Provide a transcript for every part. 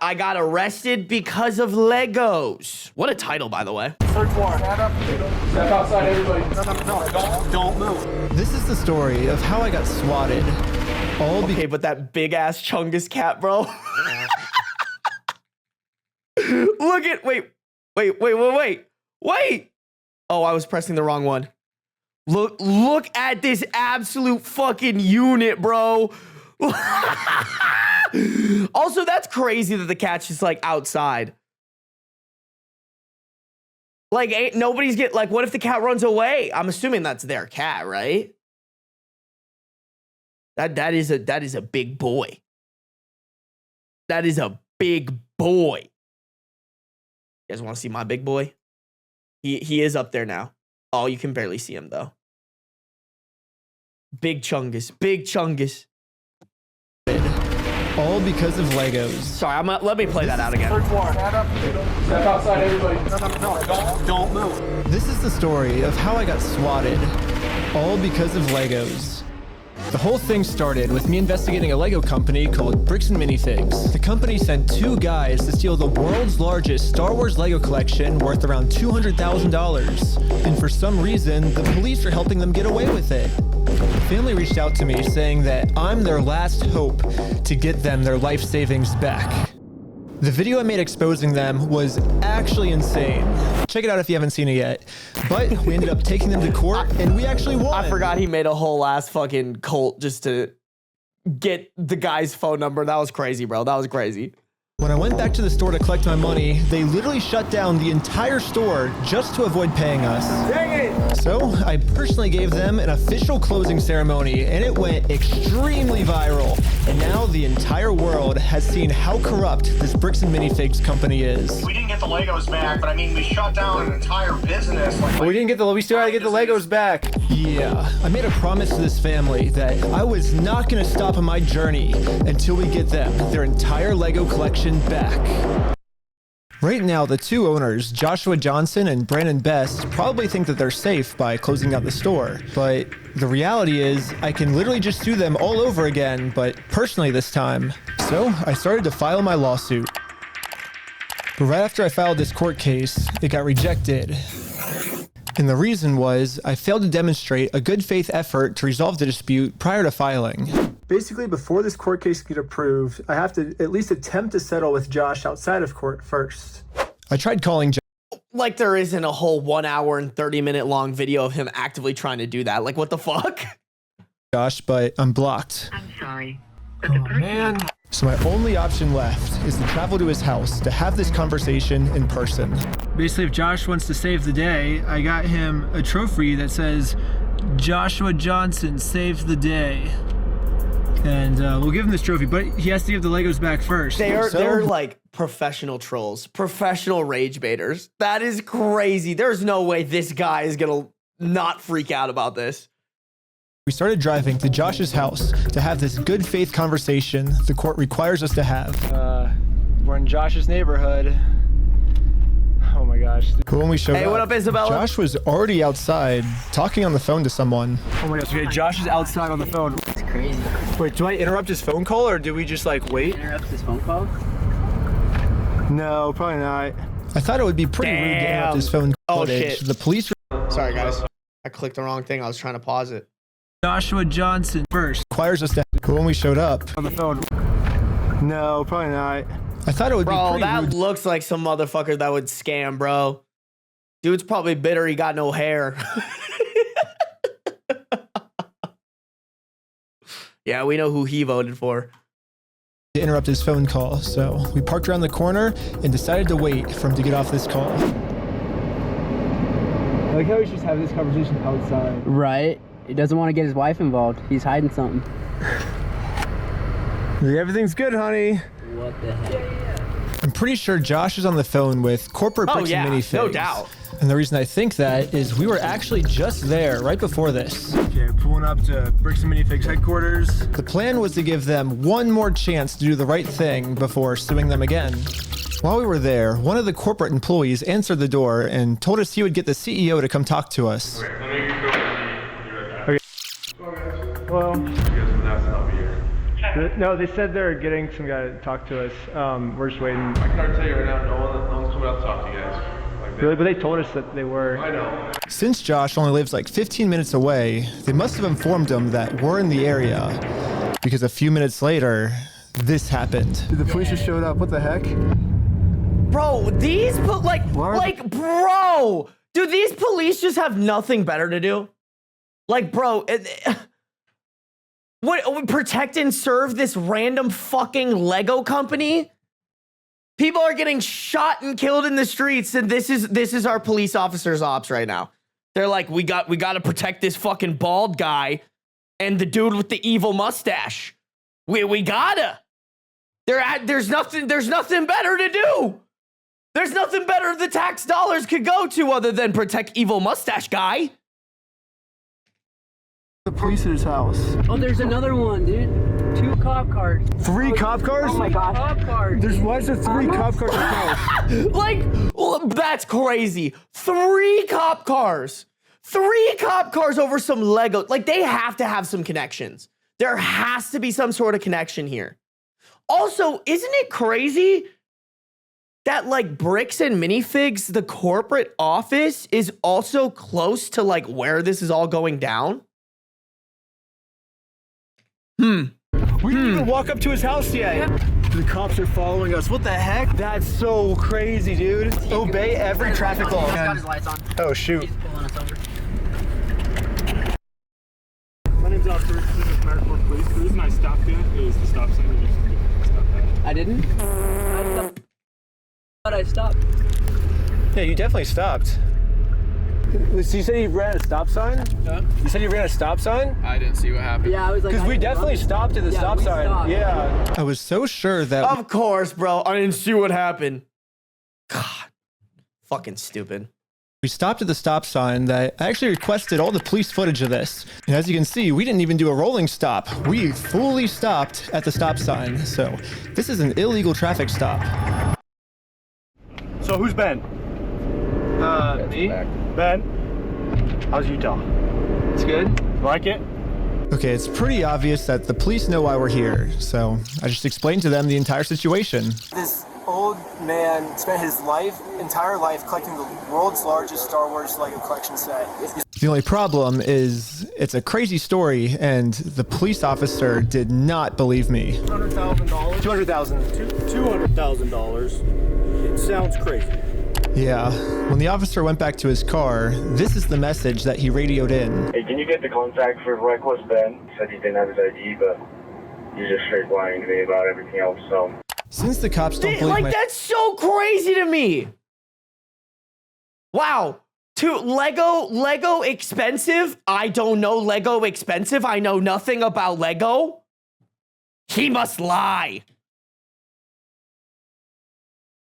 I got arrested because of Legos. What a title, by the way. Third floor. Stand up. Step outside, everybody. No. Don't move. This is the story of how I got swatted. Okay, but that big ass Chungus cat, bro. Look at, wait. Oh, I was pressing the wrong one. Look at this absolute fucking unit, bro. Also, that's crazy that the cat's just like outside. Like, ain't nobody's like, what if the cat runs away? I'm assuming that's their cat, right? That is a big boy. That is a big boy. You guys want to see my big boy? He is up there now. Oh, you can barely see him though. Big Chungus. Big Chungus. All because of Legos. Sorry, let me play that out again. Third floor. Stand up. Step outside, everybody. No. Don't move. This is the story of how I got swatted. All because of Legos. The whole thing started with me investigating a Lego company called Bricks and Minifigs. The company sent two guys to steal the world's largest Star Wars Lego collection worth around $200,000. And for some reason, the police are helping them get away with it. The family reached out to me saying that I'm their last hope to get them their life savings back. The video I made exposing them was actually insane. Check it out if you haven't seen it yet. But we ended up taking them to court and we actually won. I forgot he made a whole ass fucking cult just to get the guy's phone number. That was crazy, bro. That was crazy. When I went back to the store to collect my money, they literally shut down the entire store just to avoid paying us. Dang it! So I personally gave them an official closing ceremony and it went extremely viral. And now the entire world has seen how corrupt this Bricks and Minifigs company is. We didn't get the Legos back, but I mean, we shut down an entire business. We still gotta get the Legos back. Yeah, I made a promise to this family that I was not gonna stop on my journey until we get them their entire Lego collection back. Right now, the two owners, Joshua Johnson and Brandon Best, probably think that they're safe by closing out the store. But the reality is, I can literally just sue them all over again, but personally this time. So I started to file my lawsuit. But right after I filed this court case, it got rejected. And the reason was, I failed to demonstrate a good faith effort to resolve the dispute prior to filing. Basically, before this court case can get approved, I have to at least attempt to settle with Josh outside of court first. I tried calling Josh. Like there isn't a whole 1 hour and 30-minute long video of him actively trying to do that. Like, what the fuck? Josh, but I'm blocked. I'm sorry. Oh, man. So my only option left is to travel to his house to have this conversation in person. Basically, if Josh wants to save the day, I got him a trophy that says, Joshua Johnson saved the day. And we'll give him this trophy, but he has to give the Legos back first. They're like professional trolls, professional rage baiters. That is crazy. There's no way this guy is gonna not freak out about this. We started driving to Josh's house to have this good faith conversation the court requires us to have. We're in Josh's neighborhood. Oh my gosh. But when we showed Hey, what up, Isabella? Josh was already outside talking on the phone to someone. Oh my gosh, okay, Josh is outside on the phone. It's crazy. Wait, do I interrupt his phone call or do we just like wait? Interrupt his phone call? No, probably not. I thought it would be pretty rude to interrupt his phone footage. Shit. The police... Sorry, guys. I clicked the wrong thing. I was trying to pause it. Joshua Johnson first requires us to... But when we showed up on the phone... No, probably not. I thought it would be pretty rude. Bro, that looks like some motherfucker that would scam, bro. Dude's probably bitter he got no hair. Yeah, we know who he voted for. To interrupt his phone call, so we parked around the corner and decided to wait for him to get off this call. I like how he's just having this conversation outside. Right. He doesn't want to get his wife involved. He's hiding something. Everything's good, honey. What the heck? I'm pretty sure Josh is on the phone with corporate Bricks and Minifigs. No doubt. And the reason I think that is we were actually just there right before this. Okay, pulling up to Bricks and Minifigs headquarters. The plan was to give them one more chance to do the right thing before suing them again. While we were there, one of the corporate employees answered the door and told us he would get the CEO to come talk to us. Okay, let me go. Okay. Hello. You guys from that side over here. No, they said they're getting some guy to talk to us. We're just waiting. I can already tell you right now, no one's coming out to talk to you guys. Like Really? But they told us that they were. I know. Since Josh only lives like 15 minutes away, they must have informed him that we're in the area. Because a few minutes later, this happened. Dude, the police just showed up. What the heck? Bro, these bro, do these police just have nothing better to do? Like, bro, what, protect and serve this random fucking Lego company? People are getting shot and killed in the streets, and this is our police officers' ops right now. They're like, we got to protect this fucking bald guy and the dude with the evil mustache. We gotta. There's nothing better to do. There's nothing better the tax dollars could go to other than protect evil mustache guy. The police at his house. Oh, there's another one, dude. 2 cop cars. 3 cop cars? Oh my god. Cop cars. Why is there 3 cop cars at his house? Like, that's crazy. 3 cop cars. 3 cop cars over some Lego. Like, they have to have some connections. There has to be some sort of connection here. Also, isn't it crazy that like Bricks and Minifigs, the corporate office, is also close to like where this is all going down? We didn't even walk up to his house yet. The cops are following us. What the heck? That's so crazy, dude. Obey every traffic law. He's got his lights on. Oh, shoot. He's pulling us over. My name's Officer Richardson, American Police. The reason I stopped you is the stop sign. You just stop that. I didn't? I stopped. Yeah, you definitely stopped. So you said you ran a stop sign? Huh? You said you ran a stop sign? I didn't see what happened. Yeah, I was like, Because we definitely stopped at the stop sign. stopped. Yeah. I was so sure that. Of course, bro. I didn't see what happened. God. Fucking stupid. We stopped at the stop sign that I actually requested all the police footage of this. And as you can see, we didn't even do a rolling stop. We fully stopped at the stop sign. So this is an illegal traffic stop. So who's Ben? Me? Ben? How's Utah? It's good. Like it? Okay, it's pretty obvious that the police know why we're here. So I just explained to them the entire situation. This old man spent his entire life collecting the world's largest Star Wars Lego collection set. The only problem is it's a crazy story and the police officer did not believe me. $200,000? $200,000. It sounds crazy. Yeah, when the officer went back to his car, this is the message that he radioed in. Hey, can you get the contact for Reckless Ben? He said he didn't have his ID, but he's just straight lying to me about everything else, so. Since the cops don't believe Like, that's so crazy to me. Wow. Lego expensive? I don't know Lego expensive. I know nothing about Lego. He must lie.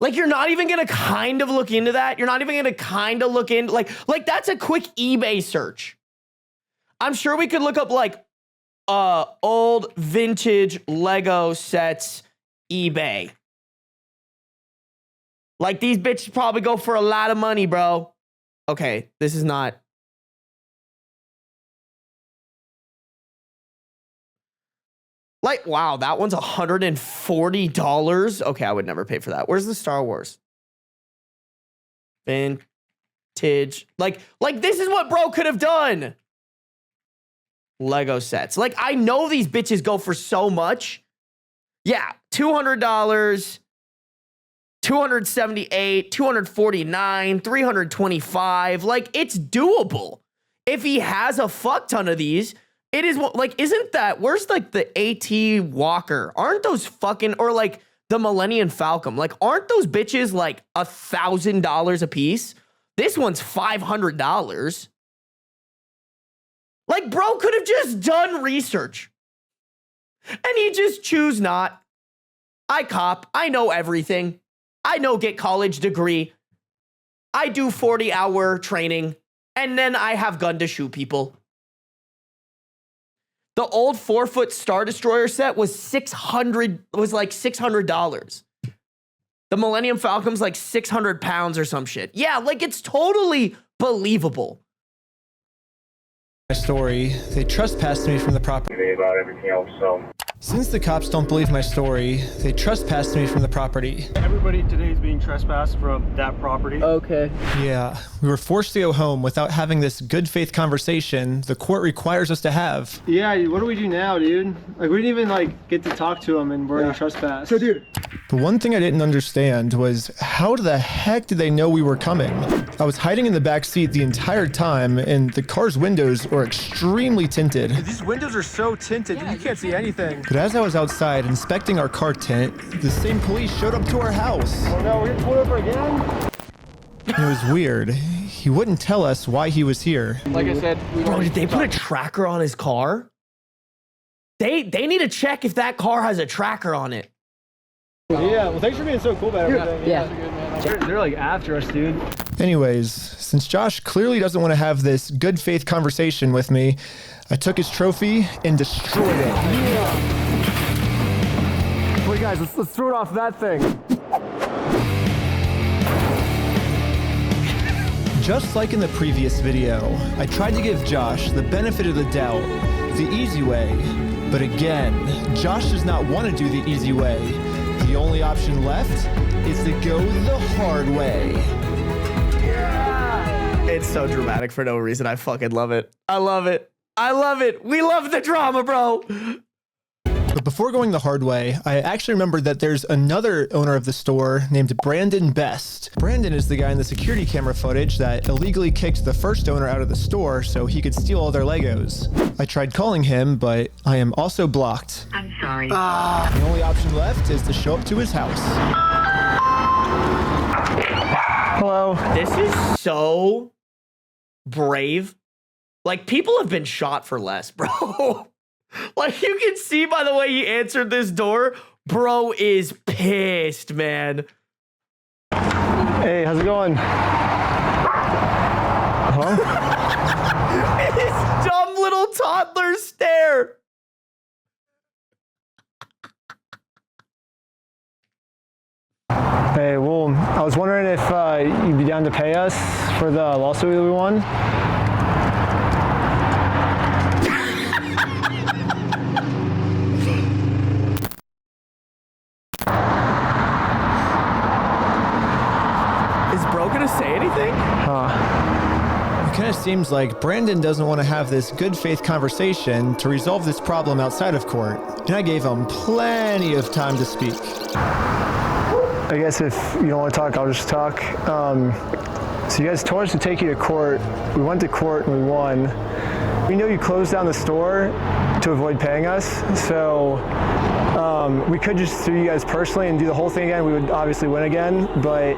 Like, you're not even gonna kind of look into that. You're not even gonna kind of look into like that's a quick eBay search. I'm sure we could look up like old vintage Lego sets eBay. Like, these bitches probably go for a lot of money, bro. Okay, this is not. Like, wow, that one's $140. Okay, I would never pay for that. Where's the Star Wars? Vintage. Like this is what bro could have done. Lego sets. Like, I know these bitches go for so much. Yeah, $200, $278, $249, $325. Like, it's doable. If he has a fuck ton of these, it is like, isn't that, where's like the AT Walker? Aren't those fucking, or like the Millennium Falcon? Like, aren't those bitches like $1,000 a piece? This one's $500. Like, bro could have just done research. And he just choose not. I cop. I know everything. I know get college degree. I do 40-hour training. And then I have gun to shoot people. The old 4-foot Star Destroyer set was like $600. The Millennium Falcon's like 600 pounds or some shit. Yeah, like, it's totally believable. My story, they trespassed me from the property. About everything else, so. Since the cops don't believe my story, they trespassed me from the property. Everybody today is being trespassed from that property. Okay. Yeah, we were forced to go home without having this good faith conversation the court requires us to have. Yeah, what do we do now, dude? Like, we didn't even, get to talk to him and we're in trespass. So, dude. The one thing I didn't understand was how the heck did they know we were coming? I was hiding in the back seat the entire time and the car's windows were extremely tinted. These windows are so tinted, you can't see anything. But as I was outside inspecting our car tint, the same police showed up to our house. Oh no, we're getting pulled over again? It was weird. He wouldn't tell us why he was here. Like I said, Bro, did they put a tracker on his car? They need to check if that car has a tracker on it. Yeah, well, thanks for being so cool about everything. Yeah. They're like after us, dude. Anyways, since Josh clearly doesn't want to have this good faith conversation with me, I took his trophy and destroyed it. Yeah. Wait, guys, let's throw it off that thing. Just like in the previous video, I tried to give Josh the benefit of the doubt, the easy way. But again, Josh does not want to do the easy way. The only option left is to go the hard way. Yeah! It's so dramatic for no reason. I fucking love it. I love it. I love it. We love the drama, bro. But before going the hard way, I actually remembered that there's another owner of the store named Brandon Best. Brandon is the guy in the security camera footage that illegally kicked the first owner out of the store so he could steal all their Legos. I tried calling him, but I am also blocked. I'm sorry. The only option left is to show up to his house. Hello. This is so brave. Like, people have been shot for less, bro. Like, you can see by the way he answered this door, bro is pissed, man. Hey, how's it going? Huh? His dumb little toddler stare. Hey, well, I was wondering if you'd be down to pay us for the lawsuit that we won. Is bro gonna say anything? It kind of seems like Brandon doesn't want to have this good faith conversation to resolve this problem outside of court, and I gave him plenty of time to speak. I guess if you don't want to talk, I'll just talk. So you guys told us to take you to court. We went to court and we won. We know you closed down the store to avoid paying us, so we could just sue you guys personally and do the whole thing again. We would obviously win again, but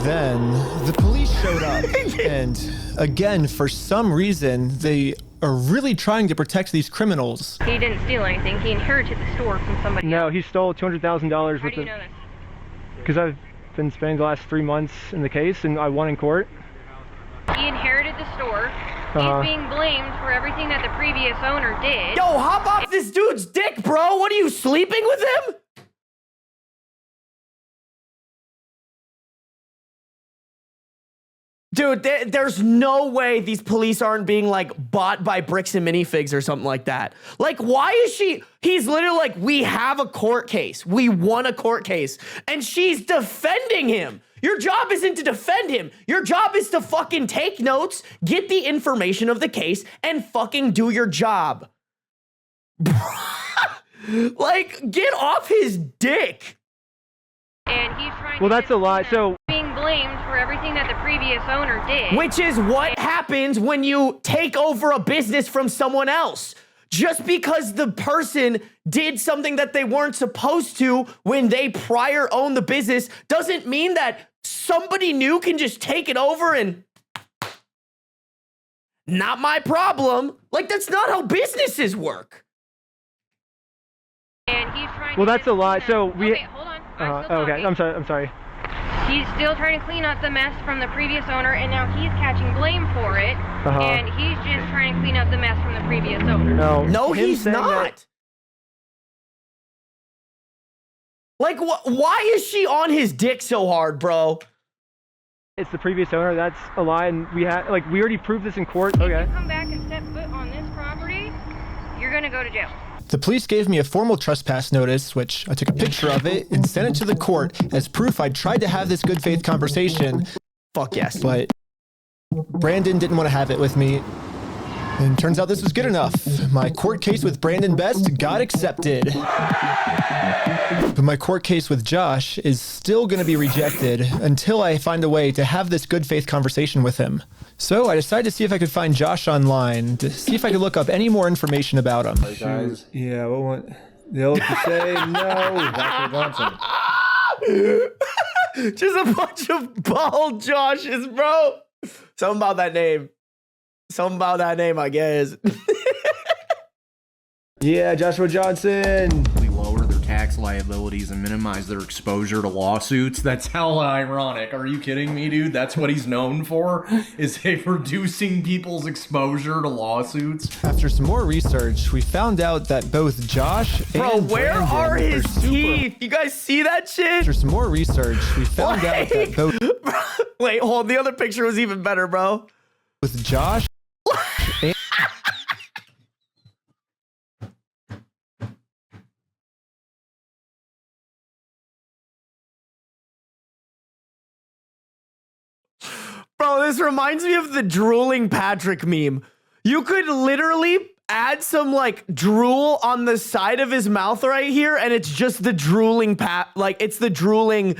then the police showed up, and again, for some reason, they are really trying to protect these criminals. He didn't steal anything. He inherited the store from somebody else. No, he stole $200,000 How do you know this? Because I've been spending the last 3 months in the case, and I won in court. He inherited the store. He's being blamed for everything that the previous owner did. Yo, hop off this dude's dick, bro. What are you, sleeping with him? Dude, there's no way these police aren't being, like, bought by Bricks and Minifigs or something like that. Like, why is she... He's literally like, we have a court case. We won a court case. And she's defending him. Your job isn't to defend him. Your job is to fucking take notes, get the information of the case, and fucking do your job. Like, get off his dick. And he's trying Well, that's a lie. So being blamed for everything that the previous owner did. Which is what happens when you take over a business from someone else. Just because the person did something that they weren't supposed to when they prior owned the business doesn't mean that somebody new can just take it over and... Not my problem. Like, that's not how businesses work. And he's trying well, to that's a lie. So we... Okay, hold on. I'm still okay, talking. I'm sorry. He's still trying to clean up the mess from the previous owner, and now he's catching blame for it. And he's just trying to clean up the mess from the previous owner. No, he's not. Like, why is she on his dick so hard, bro? It's the previous owner. That's a lie, and we already proved this in court. If you come back and step foot on this property, you're gonna go to jail. The police gave me a formal trespass notice, which I took a picture of it and sent it to the court as proof I tried to have this good faith conversation. Fuck yes. But Brandon didn't want to have it with me. And turns out this was good enough. My court case with Brandon Best got accepted. But my court case with Josh is still going to be rejected until I find a way to have this good faith conversation with him. So I decided to see if I could find Josh online, to see if I could look up any more information about him. Hey guys. Yeah, what want they'll say no. Dr. Johnson. Just a bunch of bald Joshes, bro. Something about that name. Something about that name, I guess. Yeah, Joshua Johnson. We lower their tax liabilities and minimize their exposure to lawsuits. That's hella ironic. Are you kidding me, dude? That's what he's known for, is reducing people's exposure to lawsuits. After some more research, we found out that both Josh and where Brandon are his super... teeth? You guys see that shit? After some more research, we found out that both... Wait, hold on. The other picture was even better, bro. With Josh and... Bro, this reminds me of the drooling Patrick meme. You could literally add some like drool on the side of his mouth right here, and it's just the drooling it's the drooling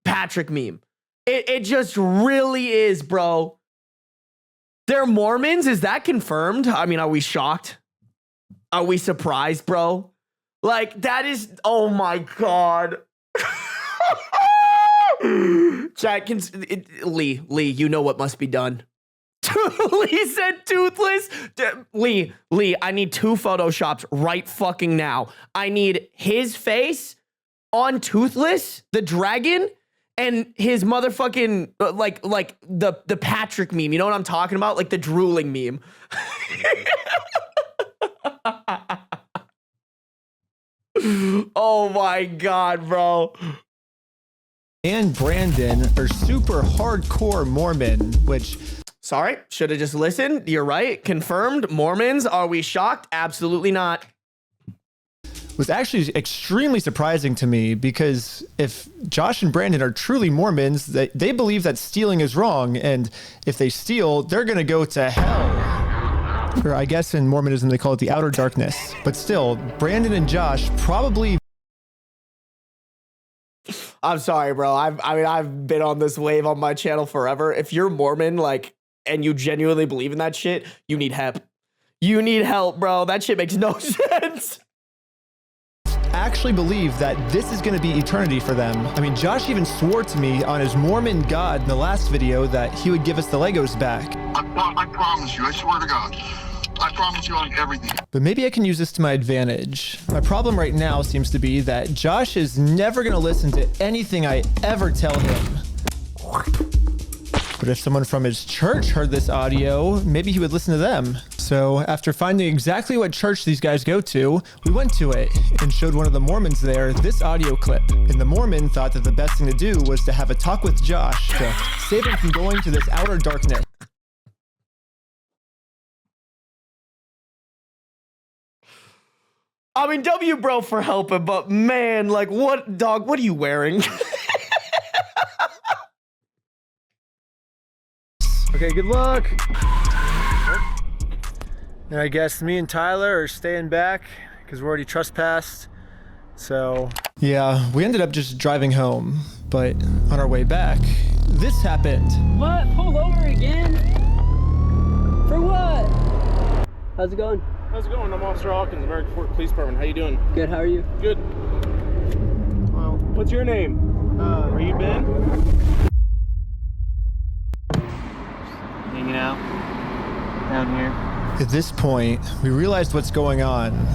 Patrick meme. It just really is, bro. They're Mormons? Is that confirmed? I mean, are we shocked? Are we surprised, bro? Like, that is, oh my God. Chat, Lee, you know what must be done. Lee said toothless. Lee, I need 2 photoshops right fucking now. I need his face on Toothless, the dragon, and his motherfucking, like the Patrick meme. You know what I'm talking about? Like the drooling meme. Oh my God, bro. And Brandon are super hardcore Mormon, which... Sorry, should have just listened. You're right. Confirmed. Mormons. Are we shocked? Absolutely not. Was actually extremely surprising to me, because if Josh and Brandon are truly Mormons, they believe that stealing is wrong, and if they steal, they're going to go to hell. Or I guess in Mormonism they call it the outer darkness. But still, Brandon and Josh probably... I'm sorry, bro. I've been on this wave on my channel forever. If you're Mormon, like, and you genuinely believe in that shit, you need help. You need help, bro. That shit makes no sense. Actually believe that this is going to be eternity for them. I mean, Josh even swore to me on his Mormon God in the last video that he would give us the Legos back. I promise you, I swear to God. I promise you on everything. But maybe I can use this to my advantage. My problem right now seems to be that Josh is never going to listen to anything I ever tell him. But if someone from his church heard this audio, maybe he would listen to them. So after finding exactly what church these guys go to, we went to it and showed one of the Mormons there this audio clip. And the Mormon thought that the best thing to do was to have a talk with Josh to save him from going to this outer darkness. I mean, W bro for helping, but man, like, what, dog, what are you wearing? Okay, good luck. And I guess me and Tyler are staying back because we're already trespassed. So yeah, we ended up just driving home, but on our way back, this happened. What? Pull over again? For what? How's it going? How's it going? I'm Officer Hawkins, American Fort Police Department. How you doing? Good, how are you? Good. Well, what's your name? Are you Ben? Hanging out down here. At this point, we realized what's going on.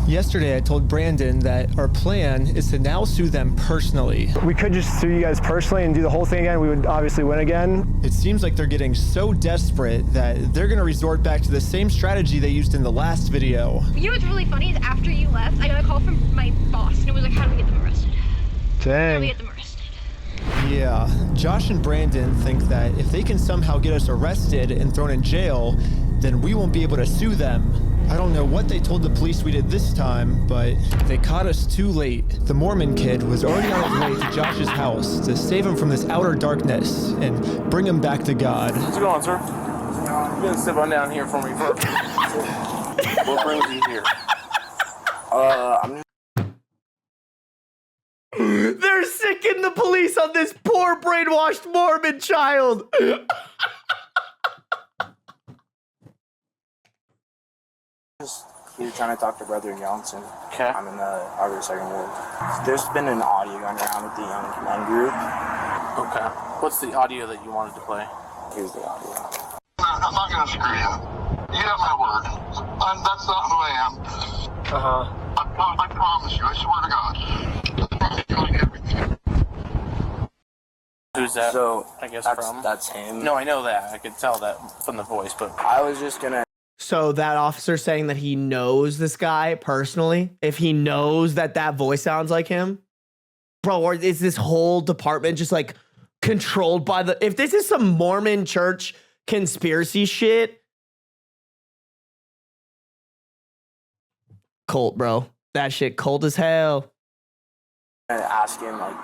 Yesterday, I told Brandon that our plan is to now sue them personally. we could just sue you guys personally and do the whole thing again. We would obviously win again. It seems like they're getting so desperate that they're gonna resort back to the same strategy they used in the last video. You know what's really funny is after you left, I got a call from my boss, and it was like, how do we get them arrested? How do we Dang. get them arrested? Yeah, Josh and Brandon think that if they can somehow get us arrested and thrown in jail, then we won't be able to sue them. I don't know what they told the police we did this time, but they caught us too late. The Mormon kid was already on his way to Josh's house to save him from this outer darkness and bring him back to God. What's going on, sir? You're gonna sit on down here for me first. What brings you here? They're sicking the police on this poor brainwashed Mormon child. You're trying to talk to Brother Johnson. Okay. I'm in the Harvard Second Ward. There's been an audio going around with the young men group. Okay. What's the audio that you wanted to play? Here's the audio. I'm not gonna screw you. You have my word. That's not who I am. I promise you. I swear to God. Who's that? So I guess that's him. No, I know that. I could tell that from the voice, but I was just gonna. So that officer saying that he knows this guy personally, if he knows that that voice sounds like him, bro, or is this whole department just like controlled by the, if this is some Mormon church conspiracy shit, cult, bro, that shit cold as hell. Ask him, like,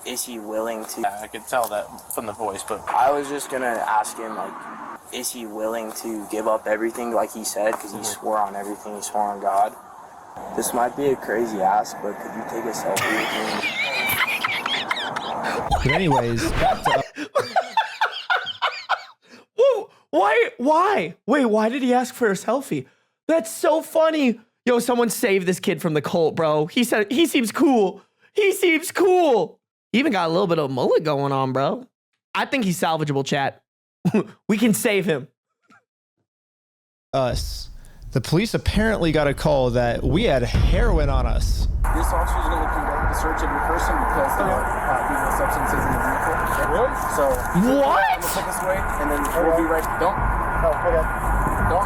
is he willing to? I could tell that from the voice, but I was just gonna ask him, like, is he willing to give up everything like he said? Because he swore on everything. He swore on God. This might be a crazy ask, but could you take a selfie with me? But anyways, back to... Whoa, why? Wait, why did he ask for a selfie? That's so funny. Yo, someone save this kid from the cult, bro. He said he seems cool. He seems cool. He even got a little bit of mullet going on, bro. I think he's salvageable, chat. We can save him. Us. The police apparently got a call that we had heroin on us. this officer is going to conduct the search of your person because there are illegal substances in the vehicle. Really? So what? I'm gonna take this way, and then we'll be right. Don't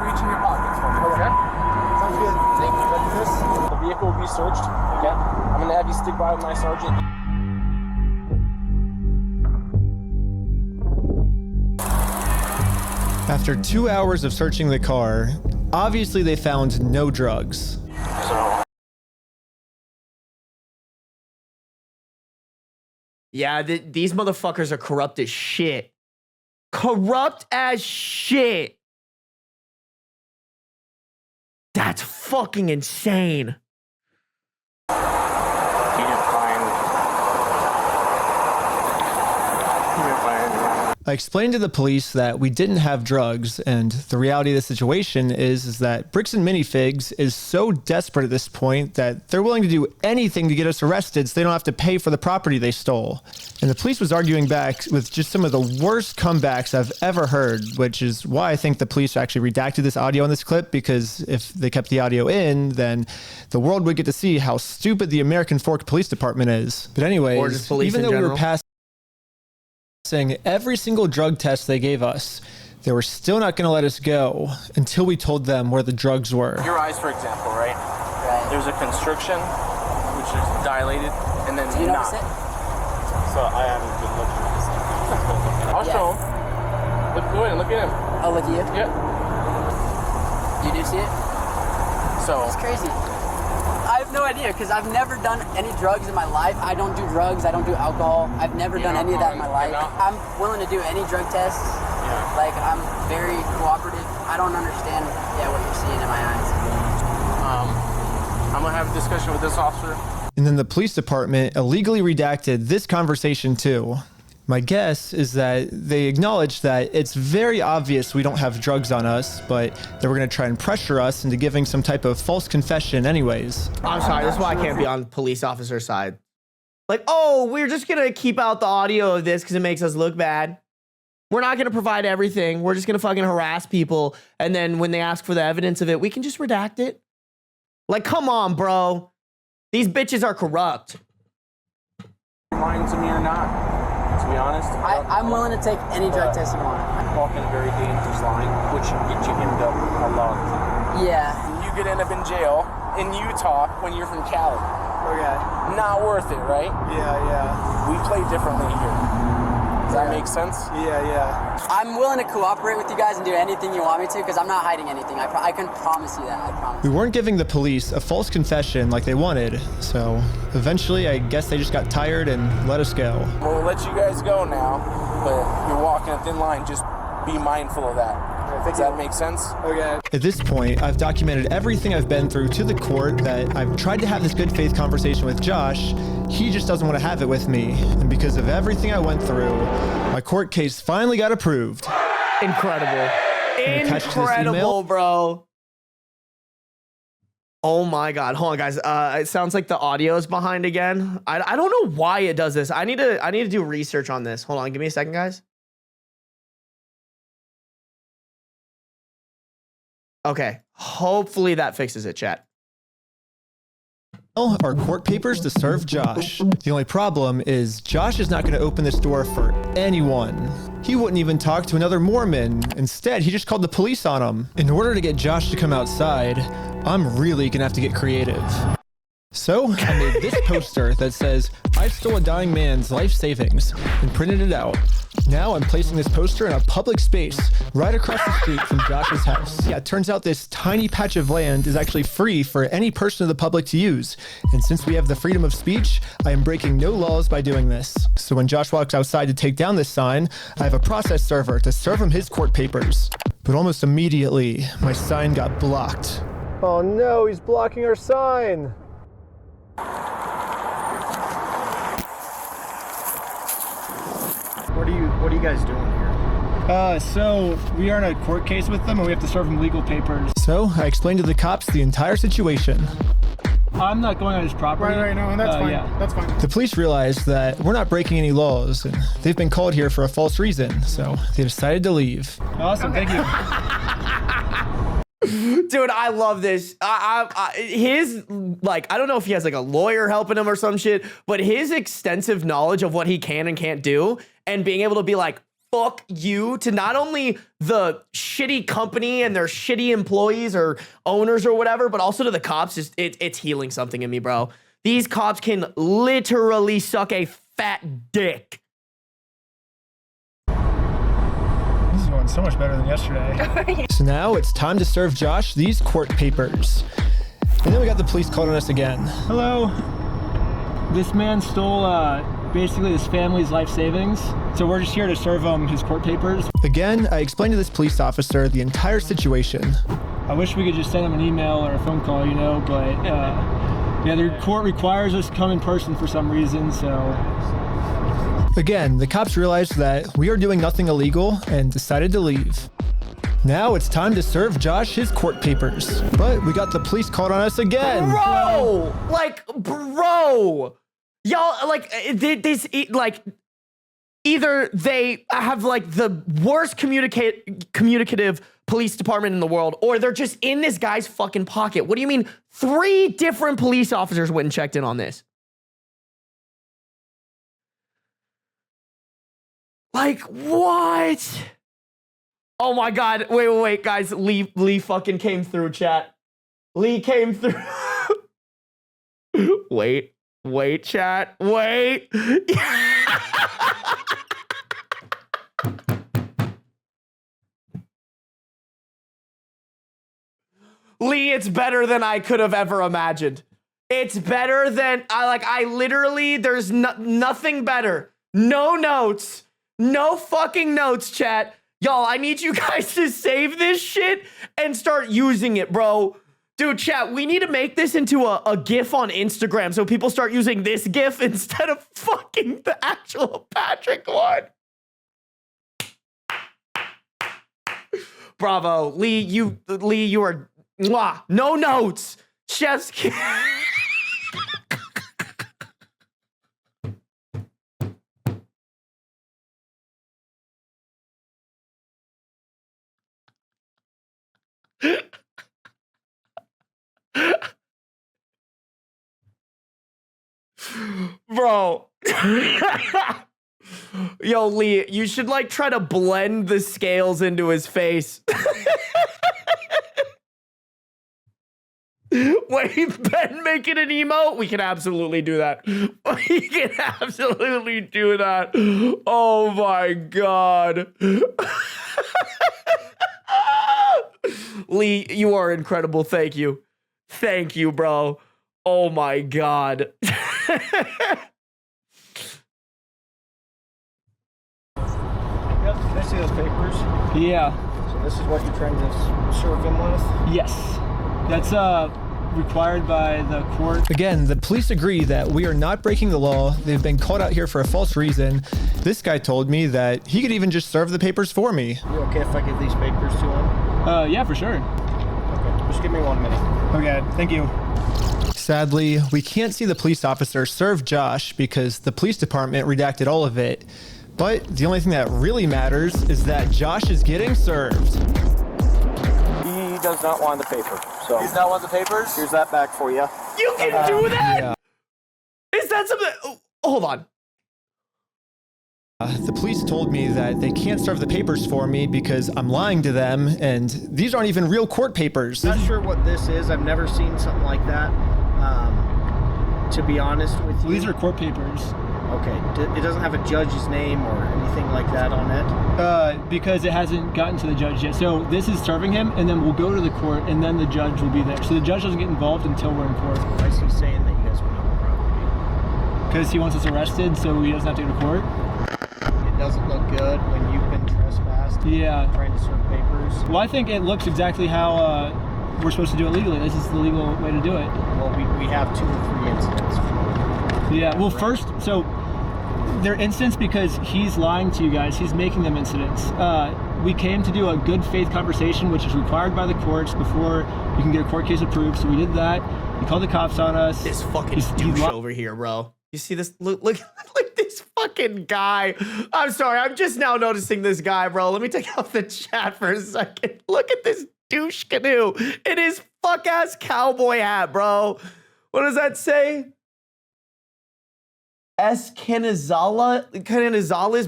reach in your pockets for me. Okay? Sounds good. Thank you. Like this, the vehicle will be searched. Okay? I'm gonna have you stick by with my sergeant. After 2 hours of searching the car, obviously they found no drugs. Yeah, these motherfuckers are corrupt as shit. Corrupt as shit. That's fucking insane. I explained to the police that we didn't have drugs, and the reality of the situation is that Bricks and Minifigs is so desperate at this point that they're willing to do anything to get us arrested so they don't have to pay for the property they stole. And the police was arguing back with just some of the worst comebacks I've ever heard, which is why I think the police actually redacted this audio in this clip, because if they kept the audio in, then the world would get to see how stupid the American Fork Police Department is. But anyways, even though we were passing every single drug test they gave us, they were still not going to let us go until we told them where the drugs were. Your eyes, for example, right? There's a constriction, which is dilated, and then not. So I haven't been looking at this. I'll show him. Go ahead and look at him. I'll look at you? Yeah. You do see it? So it's crazy. I have no idea, because I've never done any drugs in my life. I don't do drugs. I don't do alcohol. I've never done any of that in my life. I'm willing to do any drug tests. Yeah. Like, I'm very cooperative. I don't understand what you're seeing in my eyes. I'm going to have a discussion with this officer. And then the police department illegally redacted this conversation too. My guess is that they acknowledged that it's very obvious we don't have drugs on us, but they were going to try and pressure us into giving some type of false confession anyways. I'm sorry, this is why I can't be on police officer side. Like, oh, we're just going to keep out the audio of this because it makes us look bad. We're not going to provide everything. We're just going to fucking harass people. And then when they ask for the evidence of it, we can just redact it. Like, come on, bro. These bitches are corrupt. Lying to me or not? To be honest, I'm willing to take any drug test you want. I'm walking a very dangerous line, which can get you end up a lot of time. Yeah. You could end up in jail in Utah when you're from Cali. Okay. Not worth it, right? Yeah. We play differently here. Does that make sense? Yeah. I'm willing to cooperate with you guys and do anything you want me to because I'm not hiding anything. I can promise you that. I promise. We weren't giving the police a false confession like they wanted, so eventually I guess they just got tired and let us go. We'll let you guys go now, but you're walking a thin line. Just be mindful of that. Does that make sense? Okay. At this point, I've documented everything I've been through to the court, that I've tried to have this good faith conversation with Josh. He just doesn't want to have it with me. And because of everything I went through, my court case finally got approved. Incredible. Incredible, bro. Oh my God. Hold on, guys. It sounds like the audio is behind again. I don't know why it does this. I need to do research on this. Hold on. Give me a second, guys. Okay, hopefully that fixes it, chat. Our court papers to serve Josh. The only problem is Josh is not going to open this door for anyone. He wouldn't even talk to another Mormon. Instead, he just called the police on him. In order to get Josh to come outside, I'm really going to have to get creative. So I made this poster that says, "I stole a dying man's life savings," and printed it out. Now I'm placing this poster in a public space right across the street from Josh's house. Yeah, it turns out this tiny patch of land is actually free for any person of the public to use. And since we have the freedom of speech, I am breaking no laws by doing this. So when Josh walks outside to take down this sign, I have a process server to serve him his court papers. But almost immediately, my sign got blocked. Oh no, he's blocking our sign. What are you guys doing here? So we are in a court case with them and we have to serve them legal papers. So I explained to the cops the entire situation. I'm not going on his property. Right, no, that's fine. Yeah. That's fine. The police realized that we're not breaking any laws and they've been called here for a false reason, so they decided to leave. Awesome, thank you. Dude, I love this. His, like, I don't know if he has like a lawyer helping him or some shit, but his extensive knowledge of what he can and can't do and being able to be like, fuck you, to not only the shitty company and their shitty employees or owners or whatever, but also to the cops, it's healing something in me, bro. These cops can literally suck a fat dick. So much better than yesterday. So now it's time to serve Josh these court papers. And then we got the police called on us again. Hello. This man stole basically his family's life savings. So we're just here to serve him his court papers. Again, I explained to this police officer the entire situation. I wish we could just send him an email or a phone call, you know, but yeah, the court requires us to come in person for some reason, so... Again, the cops realized that we are doing nothing illegal and decided to leave. Now it's time to serve Josh his court papers. But we got the police called on us again. Bro! Like, bro! Y'all, like, this, like, either they have, like, the worst communicative police department in the world, or they're just in this guy's fucking pocket. What do you mean? 3 different police officers went and checked in on this. Like, what? Oh my God. Wait, guys. Lee fucking came through, chat. Lee came through. Wait, chat. Wait. Lee, it's better than I could have ever imagined. It's better than, I literally, there's nothing better. No notes. No fucking notes, chat. Y'all, I need you guys to save this shit and start using it, bro. Dude, chat, we need to make this into a GIF on Instagram so people start using this GIF instead of fucking the actual Patrick one. Bravo. Lee, you are, mwah, no notes. Chef's kiss. Bro. Yo, Lee, you should like try to blend the scales into his face. Wait, Ben making an emote? We can absolutely do that. We can absolutely do that. Oh my God. Lee, you are incredible. Thank you. Thank you, bro. Oh my God. You guys see those papers? Yeah. So this is what you're trying to serve him with? Yes. That's required by the court. Again, the police agree that we are not breaking the law. They've been called out here for a false reason. This guy told me that he could even just serve the papers for me. You okay if I give these papers to him? Yeah, for sure. Okay, just give me 1 minute. Okay, thank you. Sadly, we can't see the police officer serve Josh because the police department redacted all of it. But the only thing that really matters is that Josh is getting served. He does not want the paper. So He's not want the papers? here's that back for you. You can do that? Yeah. Is that something? Oh, hold on. The police told me that they can't serve the papers for me because I'm lying to them, and these aren't even real court papers. Not sure what this is. I've never seen something like that. To be honest with you. These are court papers. Okay. It doesn't have a judge's name or anything like that on it? Because it hasn't gotten to the judge yet. So this is serving him, and then we'll go to the court, and then the judge will be there. So the judge doesn't get involved until we're in court. Why is he saying that you guys went on the property? Because he wants us arrested, so he doesn't have to go to court. It doesn't look good when you've been trespassed. Yeah. Trying to serve papers. Well, I think it looks exactly how we're supposed to do it legally. This is the legal way to do it. Well, we have 2 or 3 incidents. Yeah, well, first, so they're incidents because he's lying to you guys. He's making them incidents. We came to do a good faith conversation, which is required by the courts before you can get a court case approved. So we did that. He called the cops on us. This fucking douche over here, bro. You see this? Look this fucking guy. I'm sorry. I'm just now noticing this guy, bro. Let me take off the chat for a second. Look at this douche canoe in his fuck ass cowboy hat, bro. What does that say? Canizales,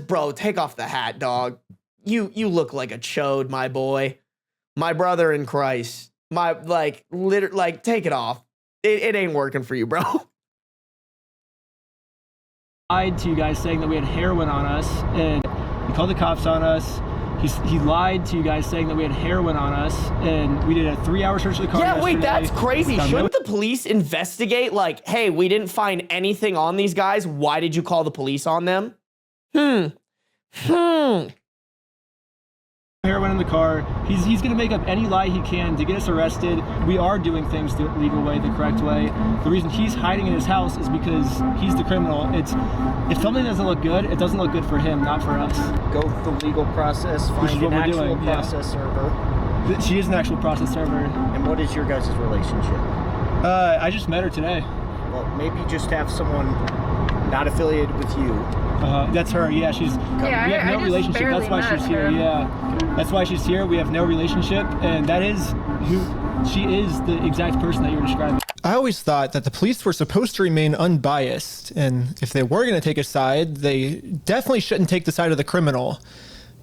bro. Take off the hat, dog. You look like a chode, my boy, my brother in Christ. Take it off. It ain't working for you, bro. Lied to you guys saying that we had heroin on us, and he called the cops on us. He lied to you guys saying that we had heroin on us, and we did a 3-hour search of the car. Yeah, wait, yesterday. that's crazy. Shouldn't the police investigate? Like, hey, we didn't find anything on these guys. Why did you call the police on them? Heroin in the car. He's gonna make up any lie he can to get us arrested. We are doing things the legal way, the correct way. The reason he's hiding in his house is because he's the criminal. If something doesn't look good, it doesn't look good for him, not for us. Go through the legal process, find an actual process server. She is an actual process server. And what is your guys' relationship? I just met her today. Well, maybe just have someone not affiliated with you. That's her. Yeah, we have no relationship. That's why she's here. Yeah, that's why she's here. We have no relationship, and that is she is the exact person that you were describing. I always thought that the police were supposed to remain unbiased, and if they were going to take a side, they definitely shouldn't take the side of the criminal.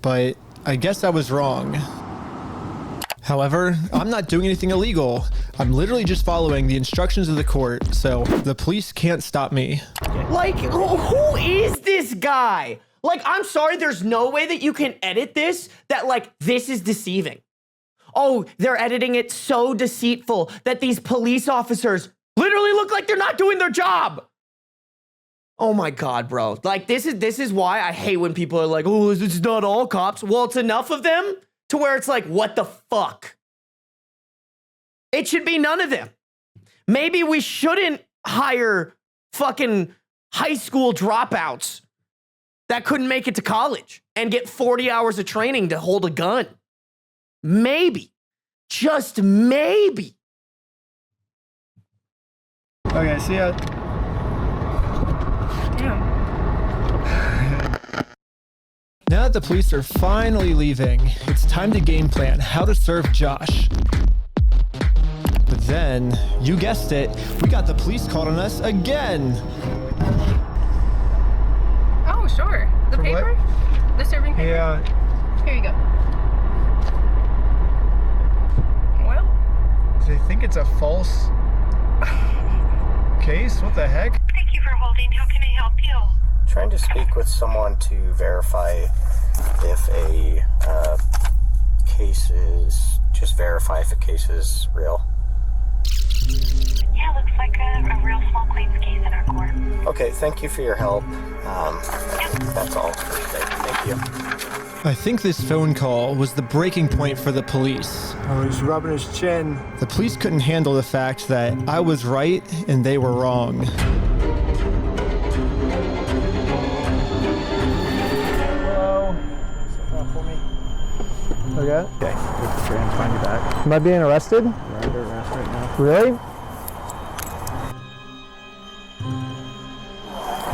But I guess I was wrong. However, I'm not doing anything illegal. I'm literally just following the instructions of the court, so the police can't stop me. Like, who is this guy? Like, I'm sorry, there's no way that you can edit this, that, like, this is deceiving. Oh, they're editing it so deceitful that these police officers literally look like they're not doing their job. Oh my God, bro. Like, this is why I hate when people are like, oh, it's not all cops. Well, it's enough of them to where it's like, what the fuck? It should be none of them. Maybe we shouldn't hire fucking high school dropouts that couldn't make it to college and get 40 hours of training to hold a gun. Maybe. Just maybe. Okay, see ya. Now that the police are finally leaving, it's time to game plan how to serve Josh. But then, you guessed it, we got the police called on us again. Oh, sure. The paper? What? The serving paper? Yeah. Here you go. Well, They think it's a false case? What the heck? Thank you for holding. How can I help you? Trying to speak with someone to verify if a case is, just verify if a case is real. Yeah, looks like a real small claims case in our court. Okay, thank you for your help. That's all for today. Thank you. I think this phone call was the breaking point for the police. Oh, he's rubbing his chin. The police couldn't handle the fact that I was right and they were wrong. Hello. For me. Okay. Okay. We're trying to find you back. Am I being arrested? You're under arrest right now. Really?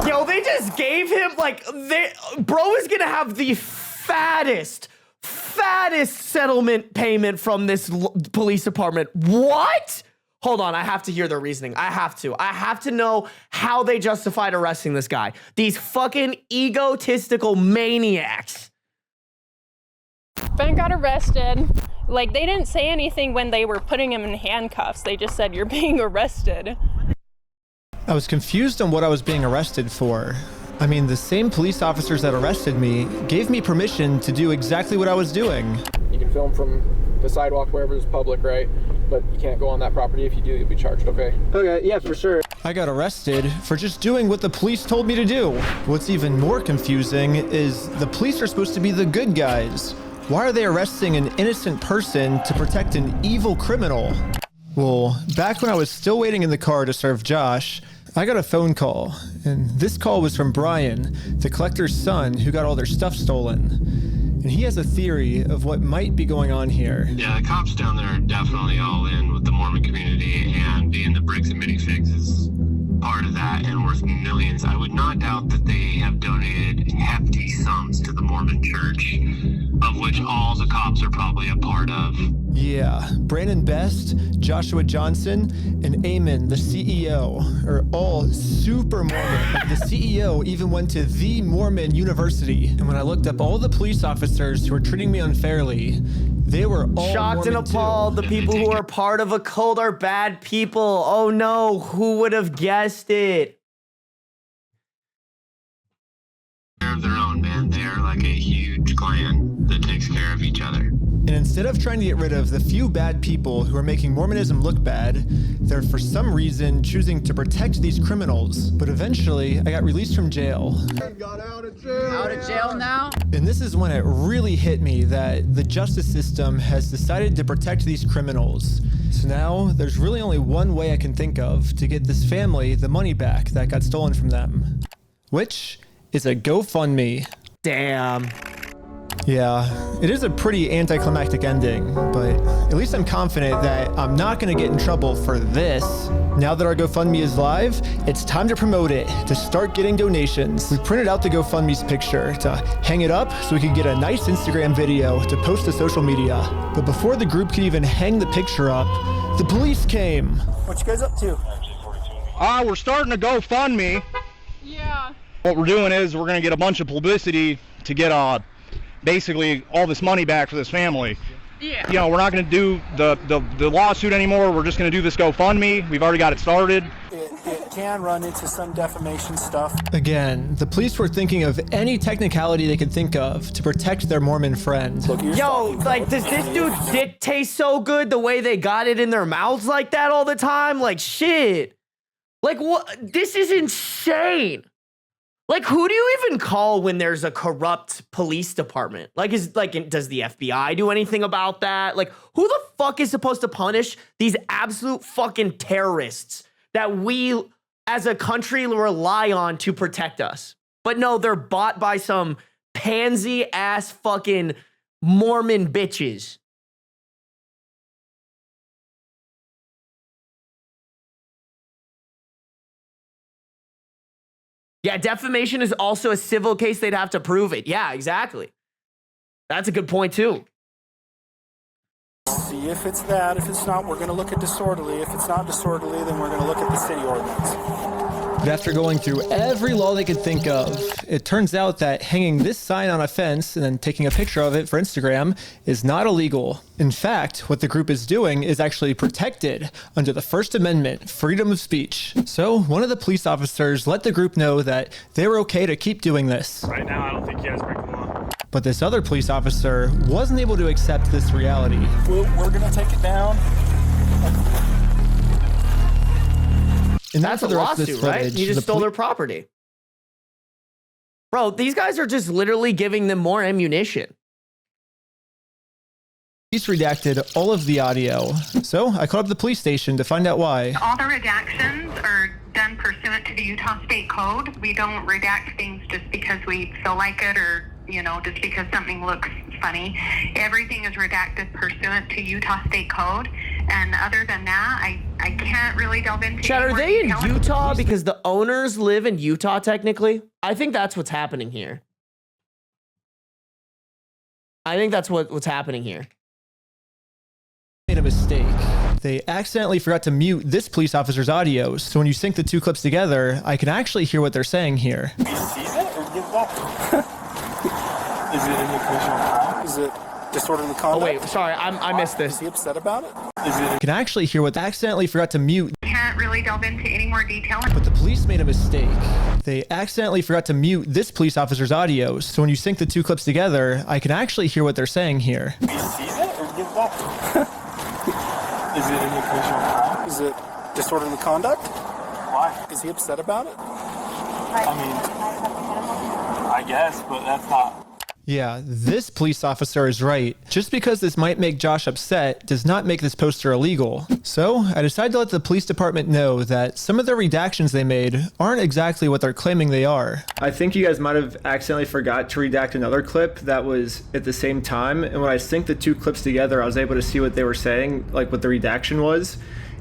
Yo, they just gave him, like, bro is gonna have the fattest settlement payment from this police department. What? Hold on, I have to hear their reasoning. I have to know how they justified arresting this guy. These fucking egotistical maniacs. Ben got arrested. Like, they didn't say anything when they were putting him in handcuffs. They just said, you're being arrested. I was confused on what I was being arrested for. I mean, the same police officers that arrested me gave me permission to do exactly what I was doing. You can film from the sidewalk wherever is public, right? But you can't go on that property. If you do, you'll be charged, okay? Okay, yeah, for sure. I got arrested for just doing what the police told me to do. What's even more confusing is the police are supposed to be the good guys. Why are they arresting an innocent person to protect an evil criminal? Well, back when I was still waiting in the car to serve Josh, I got a phone call, and this call was from Brian, the collector's son who got all their stuff stolen. And he has a theory of what might be going on here. Yeah, the cops down there are definitely all in with the Mormon community, and being the bricks and minifigs is part of that and worth millions. I would not doubt that they have donated hefty sums to the Mormon church, of which all the cops are probably a part of. Yeah, Brandon Best, Joshua Johnson, and Eamon, the CEO, are all super Mormon. The CEO even went to the Mormon University. And when I looked up all the police officers who were treating me unfairly, they were all shocked Mormon and appalled. The people who are part of a cult are bad people. Oh no, who would have guessed it? Of their own, man. They are like a huge clan that takes care of each other. And instead of trying to get rid of the few bad people who are making Mormonism look bad, they're for some reason choosing to protect these criminals. But eventually, I got released from jail. Got out of jail. Out of jail now? And this is when it really hit me that the justice system has decided to protect these criminals. So now, there's really only one way I can think of to get this family the money back that got stolen from them. Which is a GoFundMe. Damn. Yeah, it is a pretty anticlimactic ending, but at least I'm confident that I'm not going to get in trouble for this. Now that our GoFundMe is live, it's time to promote it, to start getting donations. We printed out the GoFundMe's picture to hang it up so we could get a nice Instagram video to post to social media. But before the group could even hang the picture up, the police came. What you guys up to? We're starting a GoFundMe. Yeah. What we're doing is we're going to get a bunch of publicity to get basically all this money back for this family. Yeah. You know, we're not going to do the lawsuit anymore. We're just going to do this GoFundMe. We've already got it started. It can run into some defamation stuff. Again, the police were thinking of any technicality they could think of to protect their Mormon friend. Yo, like, does this dude dick taste so good the way they got it in their mouths like that all the time? Like, shit. Like, what? This is insane. Like, who do you even call when there's a corrupt police department? Like, does the FBI do anything about that? Like, who the fuck is supposed to punish these absolute fucking terrorists that we as a country rely on to protect us? But no, they're bought by some pansy ass fucking Mormon bitches. Yeah, defamation is also a civil case. They'd have to prove it. Yeah, exactly. That's a good point, too. See if it's that. If it's not, we're going to look at disorderly. If it's not disorderly, then we're going to look at the city ordinance. But after going through every law they could think of, it turns out that hanging this sign on a fence and then taking a picture of it for Instagram is not illegal. In fact, what the group is doing is actually protected under the First Amendment, freedom of speech. So one of the police officers let the group know that they were okay to keep doing this. Right now, I don't think you guys break the law. But this other police officer wasn't able to accept this reality. We're gonna take it down. And That's a lawsuit, right? You just stole their property. Bro, these guys are just literally giving them more ammunition. Police redacted all of the audio. So I called up the police station to find out why. All the redactions are done pursuant to the Utah State Code. We don't redact things just because we feel like it or, you know, just because something looks funny. Everything is redacted pursuant to Utah State Code. And other than that, I can't really delve into. Chad, are they in Utah because the owners live in Utah technically? I think that's what's happening here. I think that's what's happening here. Made a mistake. They accidentally forgot to mute this police officer's audio, so when you sync the two clips together, I can actually hear what they're saying here. Do you see that or give up? Is it an occasional crime? Is it disorderly conduct? Oh wait, sorry, I missed this. Is he upset about it? I can actually hear what they accidentally forgot to mute. Can't really delve into any more detail. But the police made a mistake. They accidentally forgot to mute this police officer's audio, so when you sync the two clips together, I can actually hear what they're saying here. Do you see that or give up? Is it an occasional crime? Is it disorderly conduct? Why? Is he upset about it? I mean, I guess, but that's not. Yeah, this police officer is right. Just because this might make Josh upset does not make this poster illegal. So I decided to let the police department know that some of the redactions they made aren't exactly what they're claiming they are. I think you guys might have accidentally forgot to redact another clip that was at the same time. And when I synced the two clips together, I was able to see what they were saying, like what the redaction was.